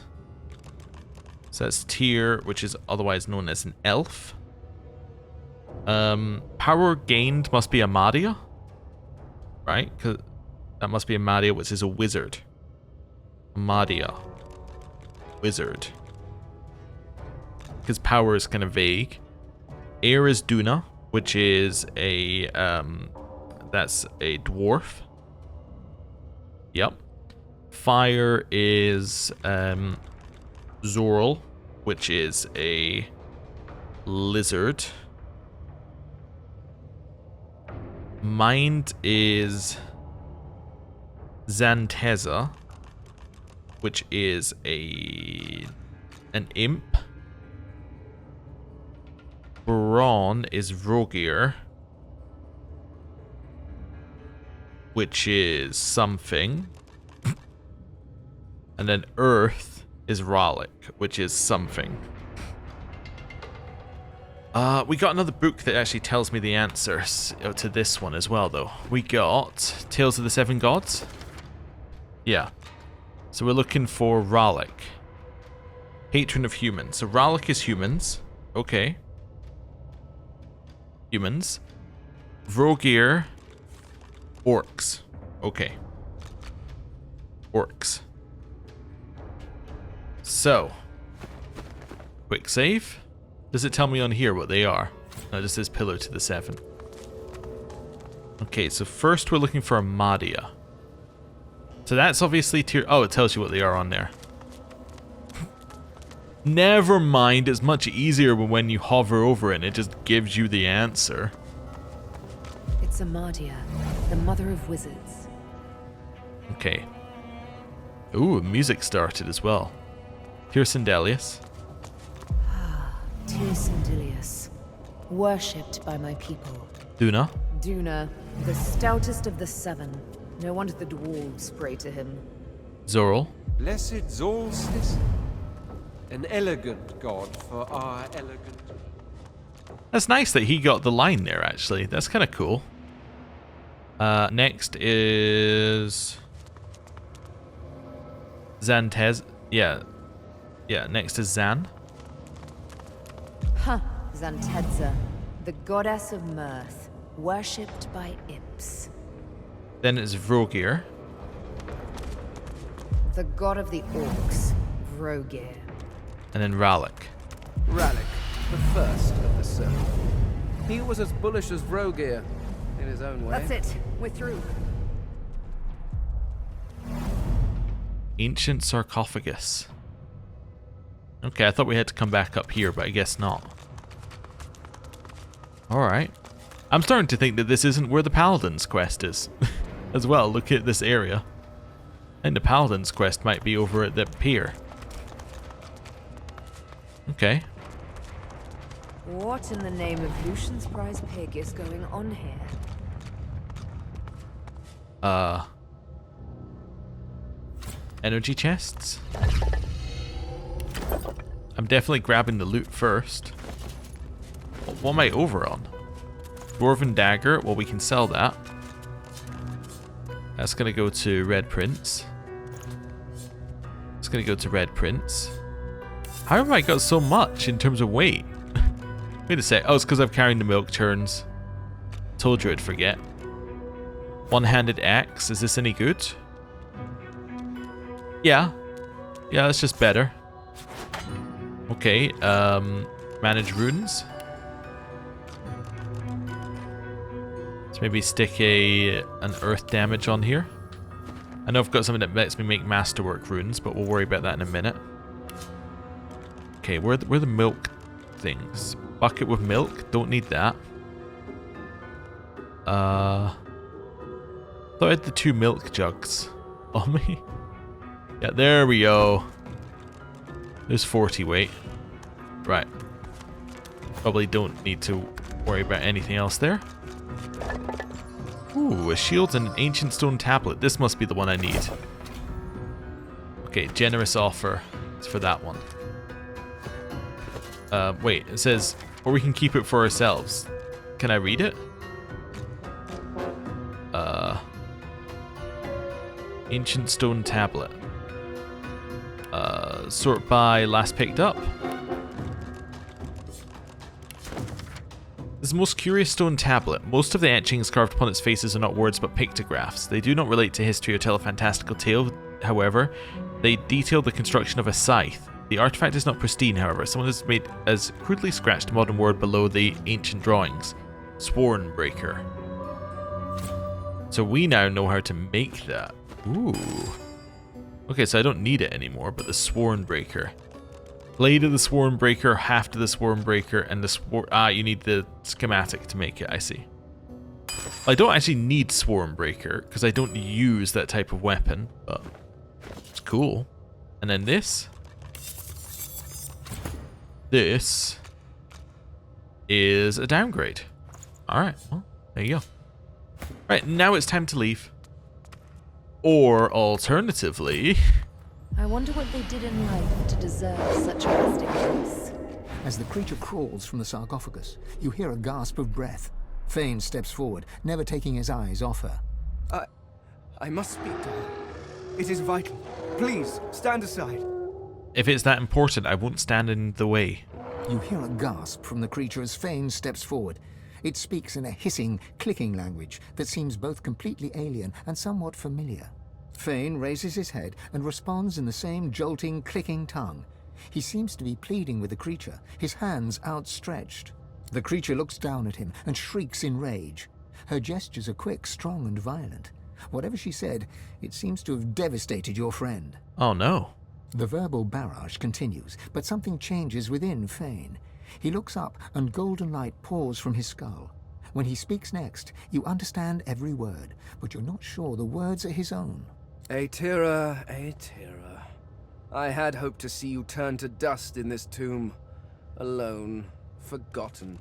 So that's Tyr, which is otherwise known as an elf. Power gained must be Amadia, right? Cause that must be Amadia, which is a wizard. Amadia. Wizard. Because power is kind of vague. Air is Duna, which is a, that's a dwarf. Yep. Fire is, Zoral, which is a lizard. Mind is Zanteza, which is an imp. Brawn is Rogir, which is something. And then Earth is Ralik, which is something. We got another book that actually tells me the answers to this one as well, though. We got Tales of the Seven Gods. Yeah. So we're looking for Ralik. Patron of humans. So Ralik is humans. Okay. Humans. Vrogir. Orcs. Okay. Orcs. So. Quick save. Does it tell me on here what they are? No, it just says Pillar to the Seven. Okay, so first we're looking for Amadia. So that's obviously tier... Oh, it tells you what they are on there. Never mind, it's much easier when you hover over it and it just gives you the answer. It's Amadia, the mother of wizards. Okay. Ooh, music started as well. Tyrsendelius. Tyrsendelius, worshipped by my people. Duna. Duna, the stoutest of the seven. No wonder the dwarves pray to him. Zoral. Blessed Zolstis, an elegant god for our elegant. That's nice that he got the line there, actually. That's kind of cool. Next is... Zantez. Yeah. Yeah, next is Zan. Huh, Zantedza, the goddess of mirth, worshipped by imps. Then it's Vrogir. The god of the orcs, Vrogir. And then Ralik. Ralik, the first of the seven. He was as bullish as Vrogir, in his own way. That's it, we're through. Ancient sarcophagus. Okay, I thought we had to come back up here, but I guess not. Alright. I'm starting to think that this isn't where the Paladin's quest is. As well, look at this area. And the Paladin's quest might be over at the pier. Okay. What in the name of Lucian's prize pig is going on here? Energy chests? I'm definitely grabbing the loot first. What am I over on? Dwarven dagger. Well, we can sell that. That's gonna go to Red Prince. It's gonna go to Red Prince. How have I got so much in terms of weight? Wait a sec. Oh, it's because I'm carrying the milk churns. Told you I'd forget. One-handed axe. Is this any good? Yeah. Yeah, that's just better. Okay. Manage runes. Let's maybe stick an earth damage on here. I know I've got something that lets me make masterwork runes, but we'll worry about that in a minute. Okay, where are the milk things? Bucket with milk. Don't need that. Thought I had the 2 milk jugs on me. Yeah, there we go. There's 40 weight. Right. Probably don't need to worry about anything else there. Ooh, a shield and an ancient stone tablet. This must be the one I need. Okay, generous offer. It's for that one. Wait, it says, or we can keep it for ourselves. Can I read it? Ancient stone tablet. Sort by last picked up. This is the most curious stone tablet. Most of the etchings carved upon its faces are not words but pictographs. They do not relate to history or tell a fantastical tale, however. They detail the construction of a scythe. The artifact is not pristine, however. Someone has made as crudely scratched a modern word below the ancient drawings. Sworn breaker. So we now know how to make that. Ooh. Okay, so I don't need it anymore, but the Sworn Breaker. Blade of the Sworn Breaker, haft of the Sworn Breaker, and the you need the schematic to make it, I see. I don't actually need Sworn Breaker, because I don't use that type of weapon, but it's cool. And then this. This is a downgrade. Alright, well, there you go. Right, now it's time to leave. Or alternatively... I wonder what they did in life to deserve such a resting place. As the creature crawls from the sarcophagus, you hear a gasp of breath. Fane steps forward, never taking his eyes off her. I must speak to her. It is vital. Please, stand aside. If it's that important, I won't stand in the way. You hear a gasp from the creature as Fane steps forward. It speaks in a hissing, clicking language that seems both completely alien and somewhat familiar. Fane raises his head and responds in the same jolting, clicking tongue. He seems to be pleading with the creature, his hands outstretched. The creature looks down at him and shrieks in rage. Her gestures are quick, strong, and violent. Whatever she said, it seems to have devastated your friend. Oh no. The verbal barrage continues, but something changes within Fane. He looks up and golden light pours from his skull. When he speaks next, you understand every word, but you're not sure the words are his own. Aetera, Aetera. I had hoped to see you turn to dust in this tomb. Alone, forgotten,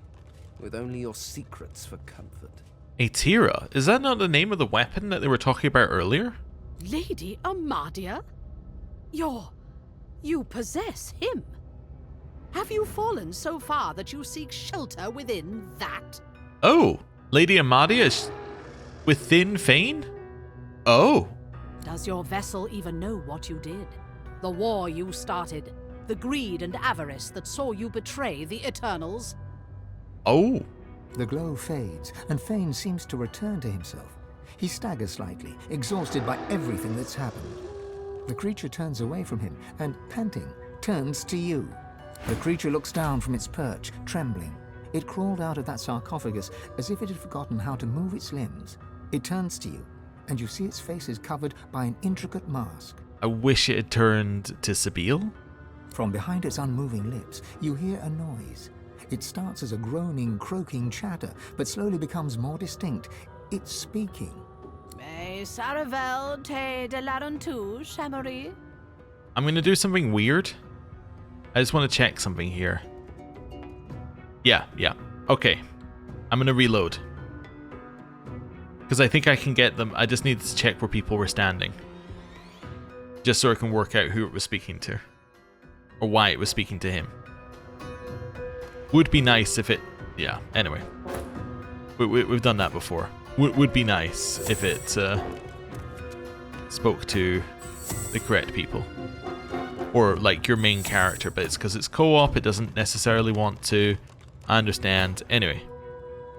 with only your secrets for comfort. Aetera? Is that not the name of the weapon that they were talking about earlier? Lady Amadia? You possess him? Have you fallen so far that you seek shelter within that? Oh, Lady Amadia is within Fane? Oh. Does your vessel even know what you did? The war you started? The greed and avarice that saw you betray the Eternals? Oh. The glow fades, and Fane seems to return to himself. He staggers slightly, exhausted by everything that's happened. The creature turns away from him and, panting, turns to you. The creature looks down from its perch, trembling. It crawled out of that sarcophagus as if it had forgotten how to move its limbs. It turns to you, and you see its face is covered by an intricate mask. I wish it had turned to Sabine. From behind its unmoving lips, you hear a noise. It starts as a groaning, croaking chatter, but slowly becomes more distinct. It's speaking. Mais Saravel te de larontu, Chamery? I'm gonna do something weird. I just want to check something here. Yeah. Okay. I'm going to reload. Because I think I can get them. I just needed to check where people were standing. Just so I can work out who it was speaking to. Or why it was speaking to him. Would be nice if it... Yeah, anyway. We've done that before. Would be nice if it spoke to the correct people. Or like your main character, but it's because it's co-op, it doesn't necessarily want to. I understand. Anyway,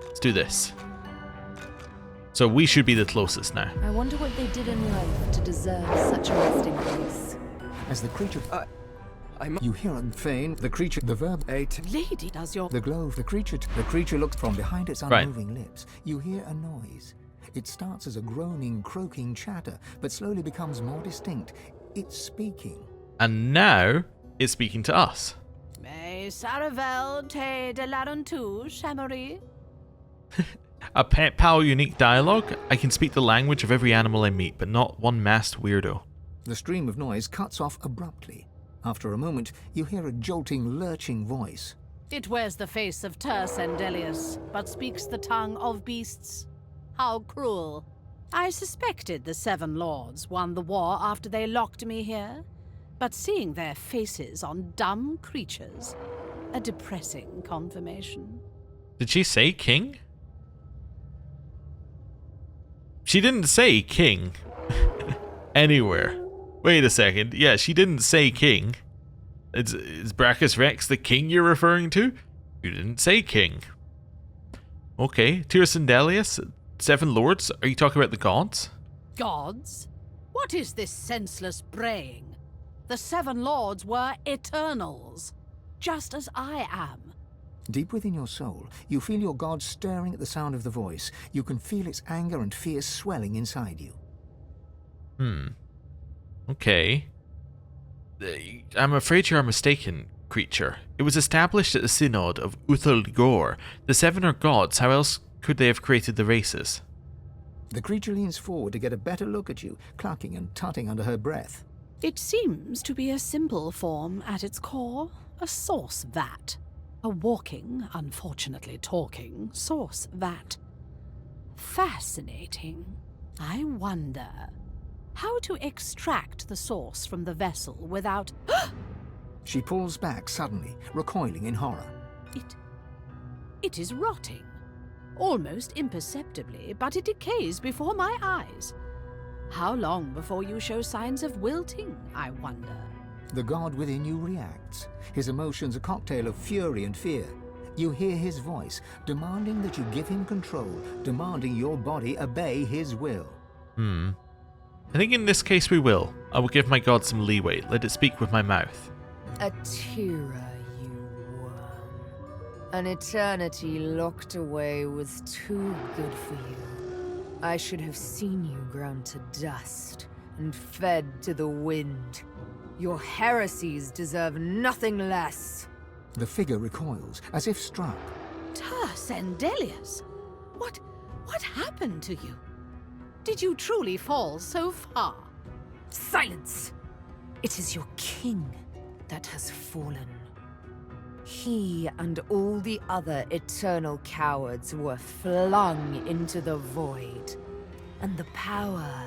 let's do this. So we should be the closest now. I wonder what they did in life to deserve such a resting place. As the creature... You hear him feign, the creature, the verb... Lady, does your... The glow, the creature looks from behind its unmoving lips. You hear a noise. It starts as a groaning, croaking chatter, but slowly becomes more distinct. It's speaking. And now, it's speaking to us. May Saravel te de larontu, Shamory. A pet pal unique dialogue? I can speak the language of every animal I meet, but not one masked weirdo. The stream of noise cuts off abruptly. After a moment, you hear a jolting, lurching voice. It wears the face of Terse Endelius, but speaks the tongue of beasts. How cruel. I suspected the Seven Lords won the war after they locked me here, but seeing their faces on dumb creatures, a depressing confirmation. Did she say king? She didn't say king. Anywhere. Wait a second. Yeah, she didn't say king. Is Brachus Rex the king you're referring to? You didn't say king. Okay. Tyrsendelius, Seven Lords. Are you talking about the gods? Gods? What is this senseless braying? The Seven Lords were Eternals, just as I am. Deep within your soul, you feel your god stirring at the sound of the voice. You can feel its anger and fear swelling inside you. Okay. I'm afraid you are mistaken, creature. It was established at the Synod of Uthal-Gor. The Seven are gods. How else could they have created the races? The creature leans forward to get a better look at you, clucking and tutting under her breath. It seems to be a simple form at its core, a source vat. A walking, unfortunately talking, source vat. Fascinating. I wonder how to extract the source from the vessel without... She pulls back suddenly, recoiling in horror. It is rotting. Almost imperceptibly, but it decays before my eyes. How long before you show signs of wilting, I wonder? The god within you reacts, his emotions a cocktail of fury and fear. You hear his voice, demanding that you give him control, demanding your body obey his will. I think in this case we will. I will give my god some leeway, let it speak with my mouth. Aetera, you worm. An eternity locked away was too good for you. I should have seen you ground to dust and fed to the wind. Your heresies deserve nothing less. The figure recoils, as if struck. Terse Endelius, what happened to you? Did you truly fall so far? Silence! It is your king that has fallen. He and all the other eternal cowards were flung into the void. And the power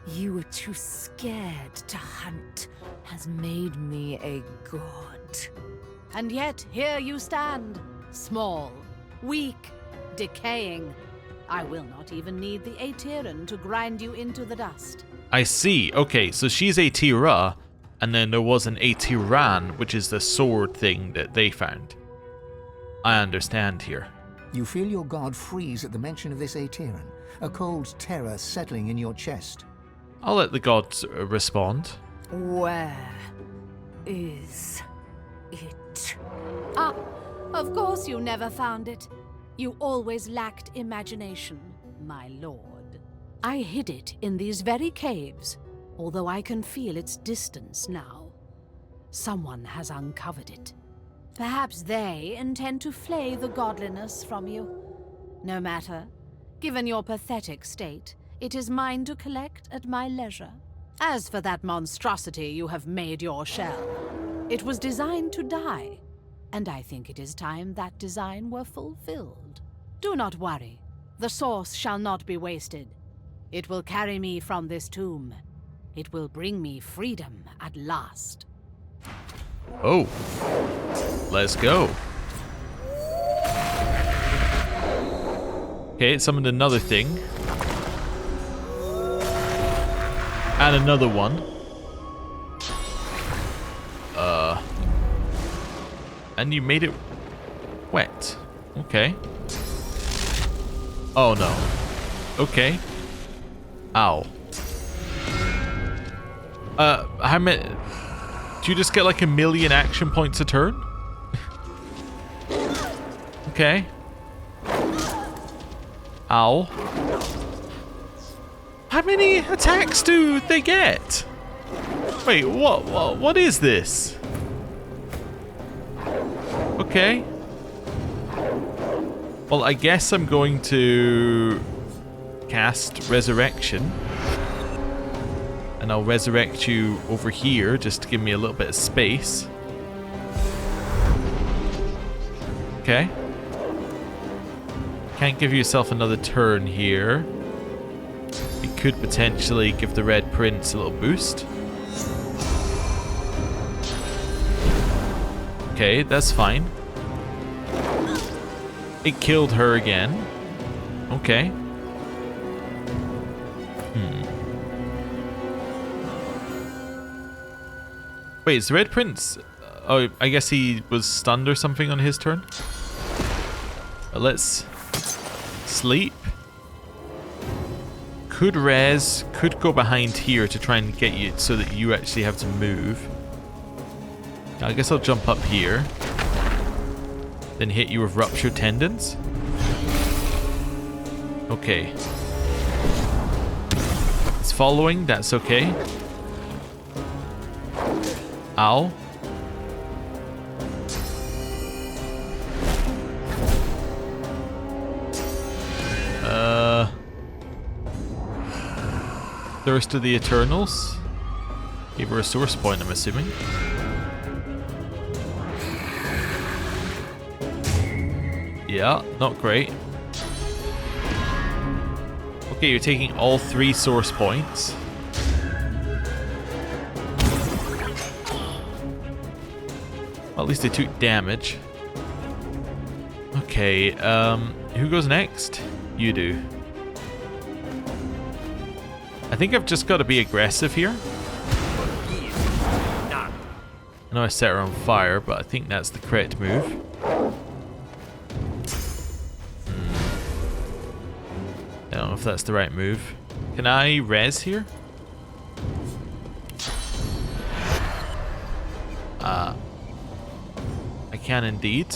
you were too scared to hunt has made me a god. And yet here you stand, small, weak, decaying. I will not even need the Aeteran to grind you into the dust. I see. Okay, so she's Aetera, and then there was an Aeteran, which is the sword thing that they found. I understand here. You feel your god freeze at the mention of this Aeteran, a cold terror settling in your chest. I'll let the gods respond. Where is it? Ah, of course you never found it. You always lacked imagination, my lord. I hid it in these very caves, although I can feel its distance now. Someone has uncovered it. Perhaps they intend to flay the godliness from you. No matter. Given your pathetic state, it is mine to collect at my leisure. As for that monstrosity you have made your shell, It was designed to die, and I think it is time that design were fulfilled. Do not worry. The source shall not be wasted. It will carry me from this tomb. It will bring me freedom at last. Oh. Let's go. Okay, it summoned another thing. And another one. And you made it wet. Okay. Oh no. Okay. Ow. How many... Do you just get like 1,000,000 action points a turn? Okay. Ow. How many attacks do they get? Wait, what is this? Okay. Well, I guess I'm going to cast Resurrection. And I'll resurrect you over here just to give me a little bit of space. Okay. Can't give yourself another turn here. You could potentially give the Red Prince a little boost. Okay, that's fine. It killed her again. Okay. Wait, is the Red Prince... Oh, I guess he was stunned or something on his turn. But let's sleep. Could res, could go behind here to try and get you so that you actually have to move. I guess I'll jump up here. Then hit you with ruptured tendons. Okay. It's following, that's okay. Ow. Thirst of the Eternals. Gave her a source point, I'm assuming. Yeah, not great. Okay, you're taking all 3 source points. Well, at least they took damage. Okay, who goes next? You do. I think I've just got to be aggressive here. I know I set her on fire, but I think that's the correct move. I don't know if that's the right move. Can I res here? I can indeed.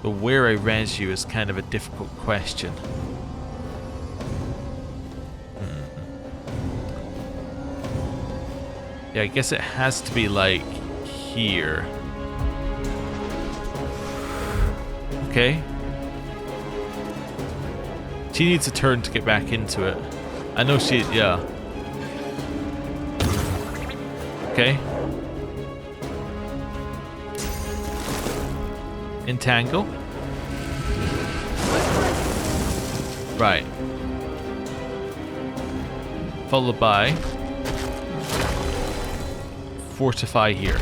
But where I res you is kind of a difficult question. Yeah, I guess it has to be like here. Okay. She needs a turn to get back into it. I know she, yeah. Okay. Entangle. Right. Followed by Fortify here.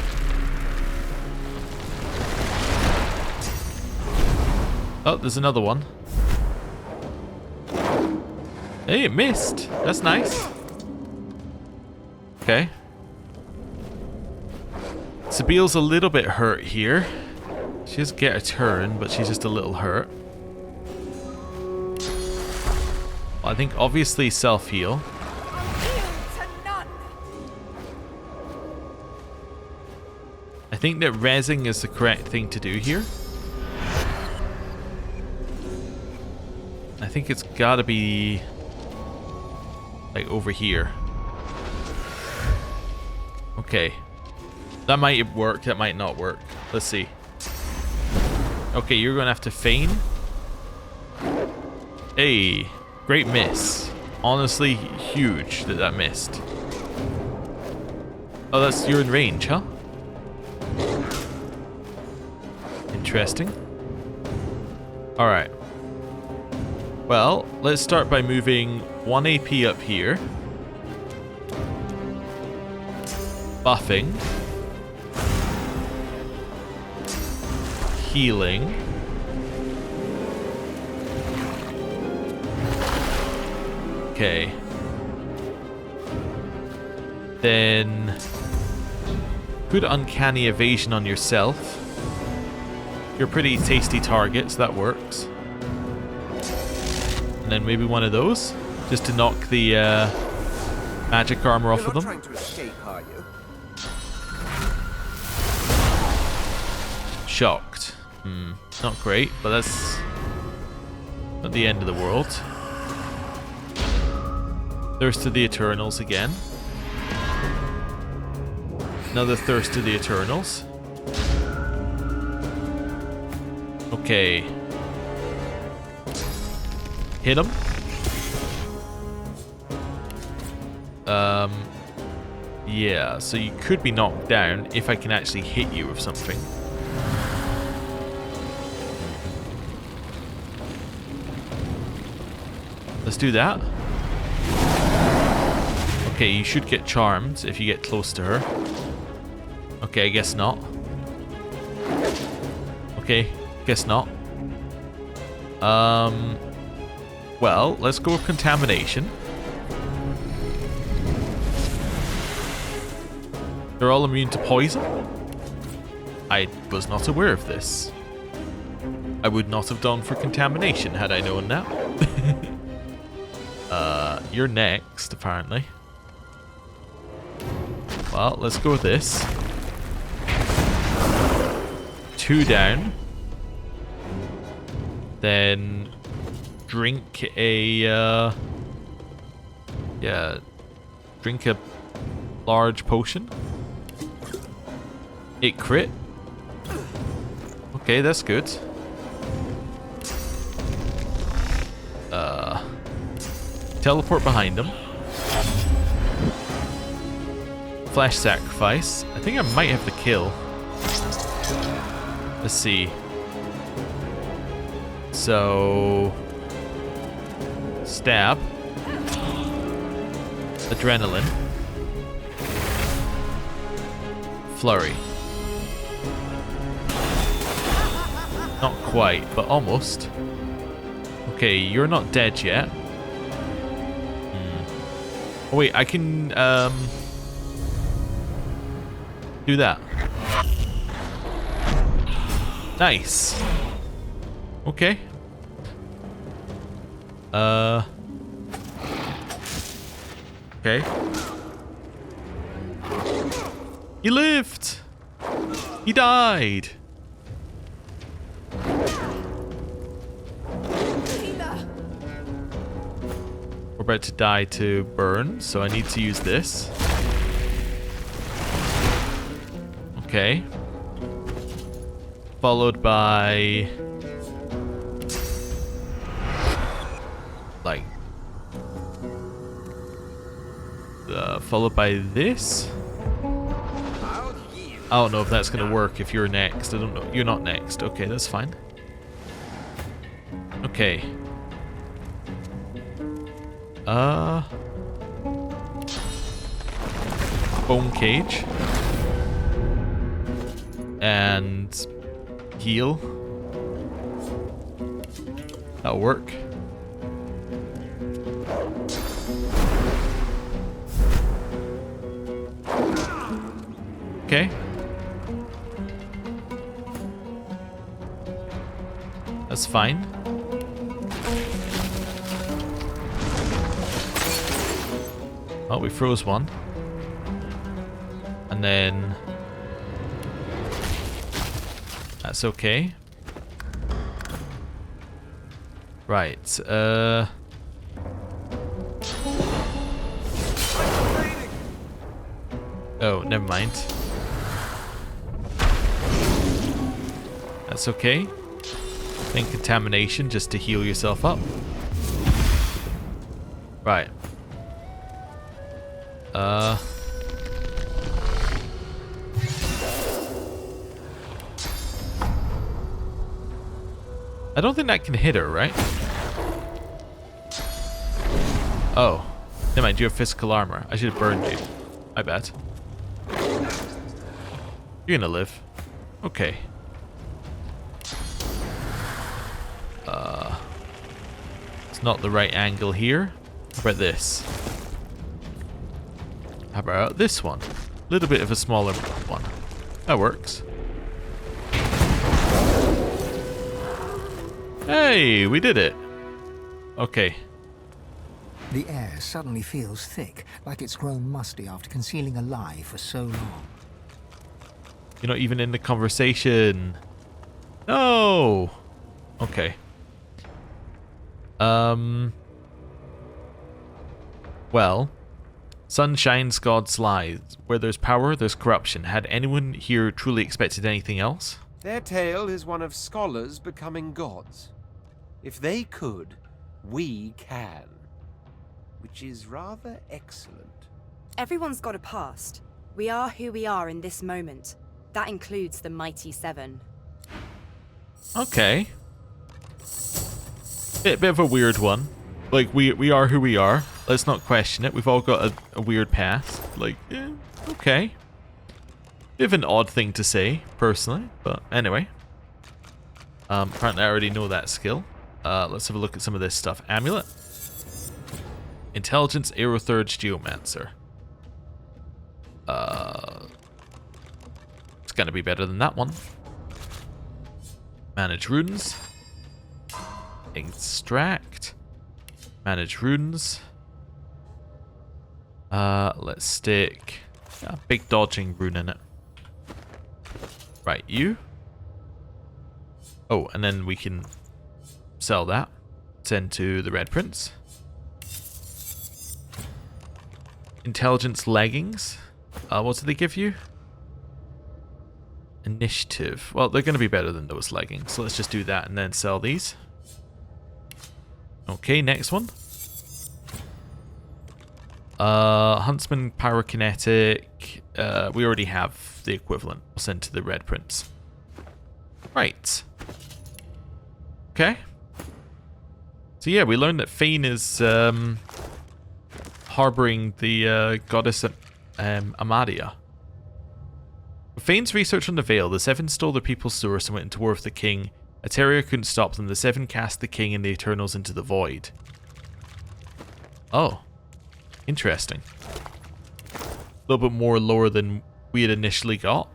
Oh, there's another one. Hey, it missed. That's nice. Okay. Sabile's a little bit hurt here. She does get a turn, but she's just a little hurt. Well, I think obviously self-heal. I think that rezzing is the correct thing to do here. I think it's gotta be like over here. Okay. That might work, that might not work. Let's see. Okay, you're gonna have to feign. Hey, great miss. Honestly, huge that that missed. Oh, that's you're in range, huh? Interesting. Alright. Well, let's start by moving 1 AP up here. Buffing. Healing. Okay. Then put uncanny evasion on yourself. You're a pretty tasty target, so that works. And then maybe one of those, just to knock the magic armor off of them. You're not trying to escape, are you? Shocked. Not great, but that's not the end of the world. Thirst of the Eternals again. Another Thirst of the Eternals. Okay. Hit him. Yeah, so you could be knocked down if I can actually hit you with something. Let's do that. Okay, you should get charmed if you get close to her. Okay, I guess not. Okay, guess not. Well, let's go with contamination. They're all immune to poison? I was not aware of this. I would not have done for contamination had I known that. You're next, apparently. Well, let's go with this. 2 down. Then drink a drink a large potion. It crit. Okay, that's good. Teleport behind him. Flash sacrifice. I think I might have the kill. Let's see. So stab. Adrenaline. Flurry. Not quite, but almost. Okay, you're not dead yet. Oh wait, I can do that. Nice. Okay. Okay. He lived. He died. We're about to die to burn, so I need to use this. Okay. Followed by... like... followed by this? I don't know if that's going to work if you're next. I don't know. You're not next. Okay, that's fine. Okay. Bone cage. And heal. That'll work. Okay. That's fine. Oh, we froze one. And then... that's okay. Right, oh, never mind. That's okay. Then contamination just to heal yourself up. Right. I don't think that can hit her, right? Oh. Never mind, you have physical armor. I should have burned you. I bet. You're gonna live. Okay. It's not the right angle here. How about this? How about this one? A little bit of a smaller one. That works. Hey, we did it. Okay. The air suddenly feels thick, like it's grown musty after concealing a lie for so long. You're not even in the conversation. No. Okay. Well, sun shines, gods lie. Where there's power, there's corruption. Had anyone here truly expected anything else? Their tale is one of scholars becoming gods. If they could, we can. Which is rather excellent. Everyone's got a past. We are who we are in this moment. That includes the Mighty Seven. Okay. Bit of a weird one. Like, we are who we are. Let's not question it. We've all got a weird past. Like, okay. Bit of an odd thing to say, personally. But anyway. Apparently I already know that skill. Let's have a look at some of this stuff. Amulet. Intelligence, Aerothurge, Geomancer. It's gonna be better than that one. Manage runes. Extract. Manage runes. Let's stick a big dodging rune in it. Right, you. Oh, and then we can sell that. Send to the Red Prince. Intelligence leggings. What do they give you? Initiative. Well, they're going to be better than those leggings. So let's just do that and then sell these. Okay, next one. Huntsman pyrokinetic. We already have the equivalent. We'll send to the Red Prince. Right. Okay. So yeah, we learned that Fane is harboring the goddess Amadia. With Fane's research on the Veil, the Seven stole the people's source and went into war with the king. Aetera couldn't stop them. The Seven cast the king and the Eternals into the void. Oh. Interesting. A little bit more lore than we had initially got.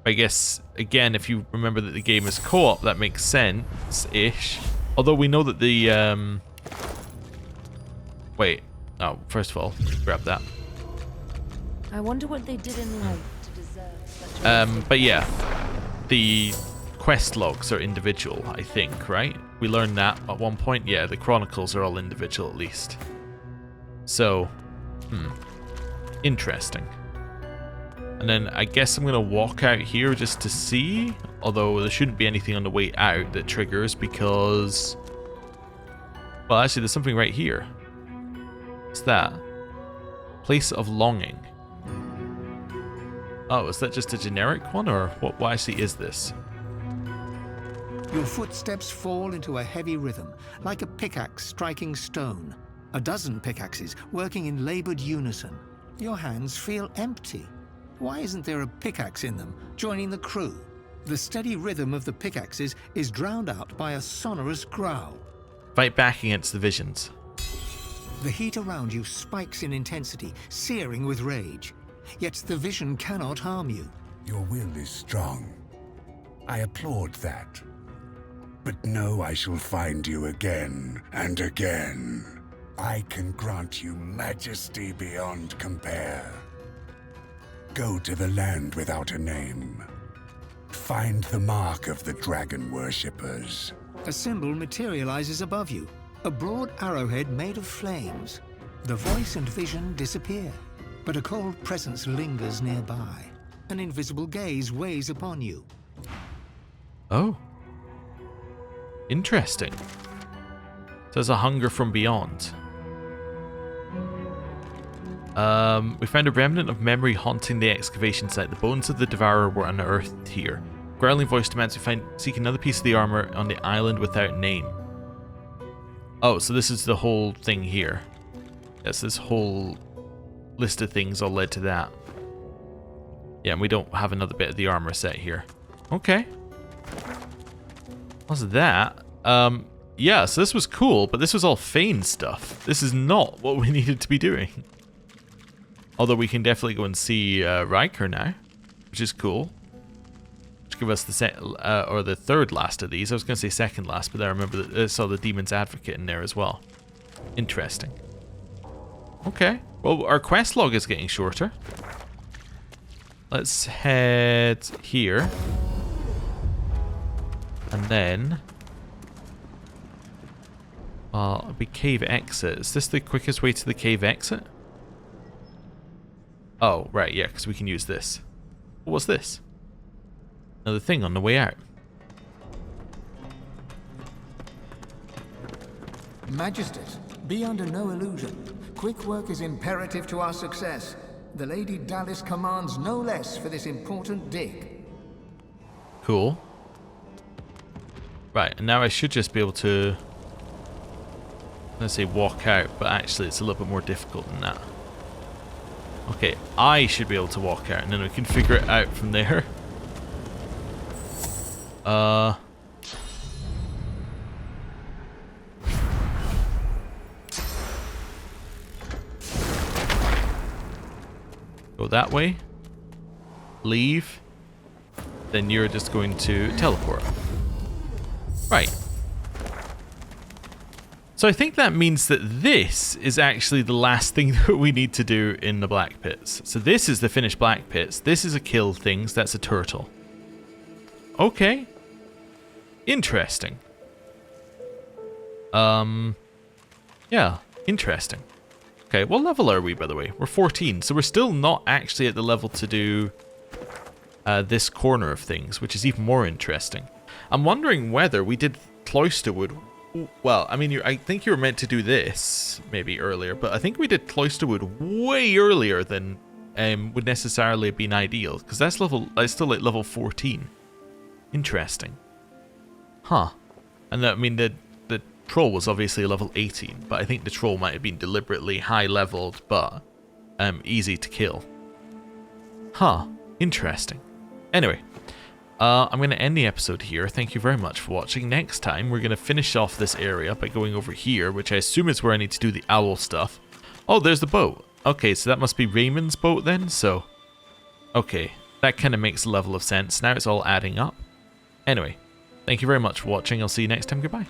I guess, again, if you remember that the game is co-op, that makes sense-ish. Although we know that the, Wait. Oh, first of all, grab that. I wonder what they did in life to deserve such but yeah. The quest logs are individual, I think, right? We learned that at one point. Yeah, the chronicles are all individual at least. So, interesting. And then I guess I'm going to walk out here just to see. Although there shouldn't be anything on the way out that triggers because... Well, actually, there's something right here. What's that? Place of Longing. Oh, is that just a generic one? Or what actually is this? Your footsteps fall into a heavy rhythm, like a pickaxe striking stone. A dozen pickaxes working in labored unison. Your hands feel empty. Why isn't there a pickaxe in them, joining the crew? The steady rhythm of the pickaxes is drowned out by a sonorous growl. Fight back against the visions. The heat around you spikes in intensity, searing with rage. Yet the vision cannot harm you. Your will is strong. I applaud that. But know I shall find you again and again. I can grant you majesty beyond compare. Go to the land without a name. Find the mark of the dragon worshippers. A symbol materializes above you, a broad arrowhead made of flames. The voice and vision disappear, but a cold presence lingers nearby. An invisible gaze weighs upon you. Oh. Interesting. There's a hunger from beyond. We found a remnant of memory haunting the excavation site. The bones of the Devourer were unearthed here. Growling voice demands we seek another piece of the armor on the island without name. Oh, so this is the whole thing here. Yes, this whole list of things all led to that. Yeah, and we don't have another bit of the armor set here. Okay. What's that? Yeah, so this was cool, but this was all Fane stuff. This is not what we needed to be doing. Although we can definitely go and see Riker now, which is cool. Which give us the third last of these. I was going to say second last, but I remember that I saw the Demon's Advocate in there as well. Interesting. Okay, well, our quest log is getting shorter. Let's head here. And then... it'll be cave exit. Is this the quickest way to the cave exit? Oh, right, yeah, because we can use this. What's this? Another thing on the way out. Magisters, be under no illusion. Quick work is imperative to our success. The Lady Dallis commands no less for this important dig. Cool. Right, and now I should just be able to... let's say walk out, but actually it's a little bit more difficult than that. Okay, I should be able to walk out, and then we can figure it out from there. Go that way. Leave. Then you're just going to teleport. Right. So I think that means that this is actually the last thing that we need to do in the Black Pits. So this is the finished Black Pits. This is a kill things. That's a turtle. Okay. Interesting. Yeah, interesting. Okay, what level are we, by the way? We're 14, so we're still not actually at the level to do this corner of things, which is even more interesting. I'm wondering whether we did Cloisterwood. Well, I mean, I think you were meant to do this maybe earlier, but I think we did Cloisterwood way earlier than would necessarily have been ideal, because that's still at level 14. Interesting. Huh. And I mean, the troll was obviously a level 18, but I think the troll might have been deliberately high leveled, but easy to kill. Huh. Interesting. Anyway. I'm going to end the episode here. Thank you very much for watching. Next time, we're going to finish off this area by going over here, which I assume is where I need to do the owl stuff. Oh, there's the boat. Okay, so that must be Raymond's boat then, so... okay, that kind of makes a level of sense. Now it's all adding up. Anyway, thank you very much for watching. I'll see you next time. Goodbye.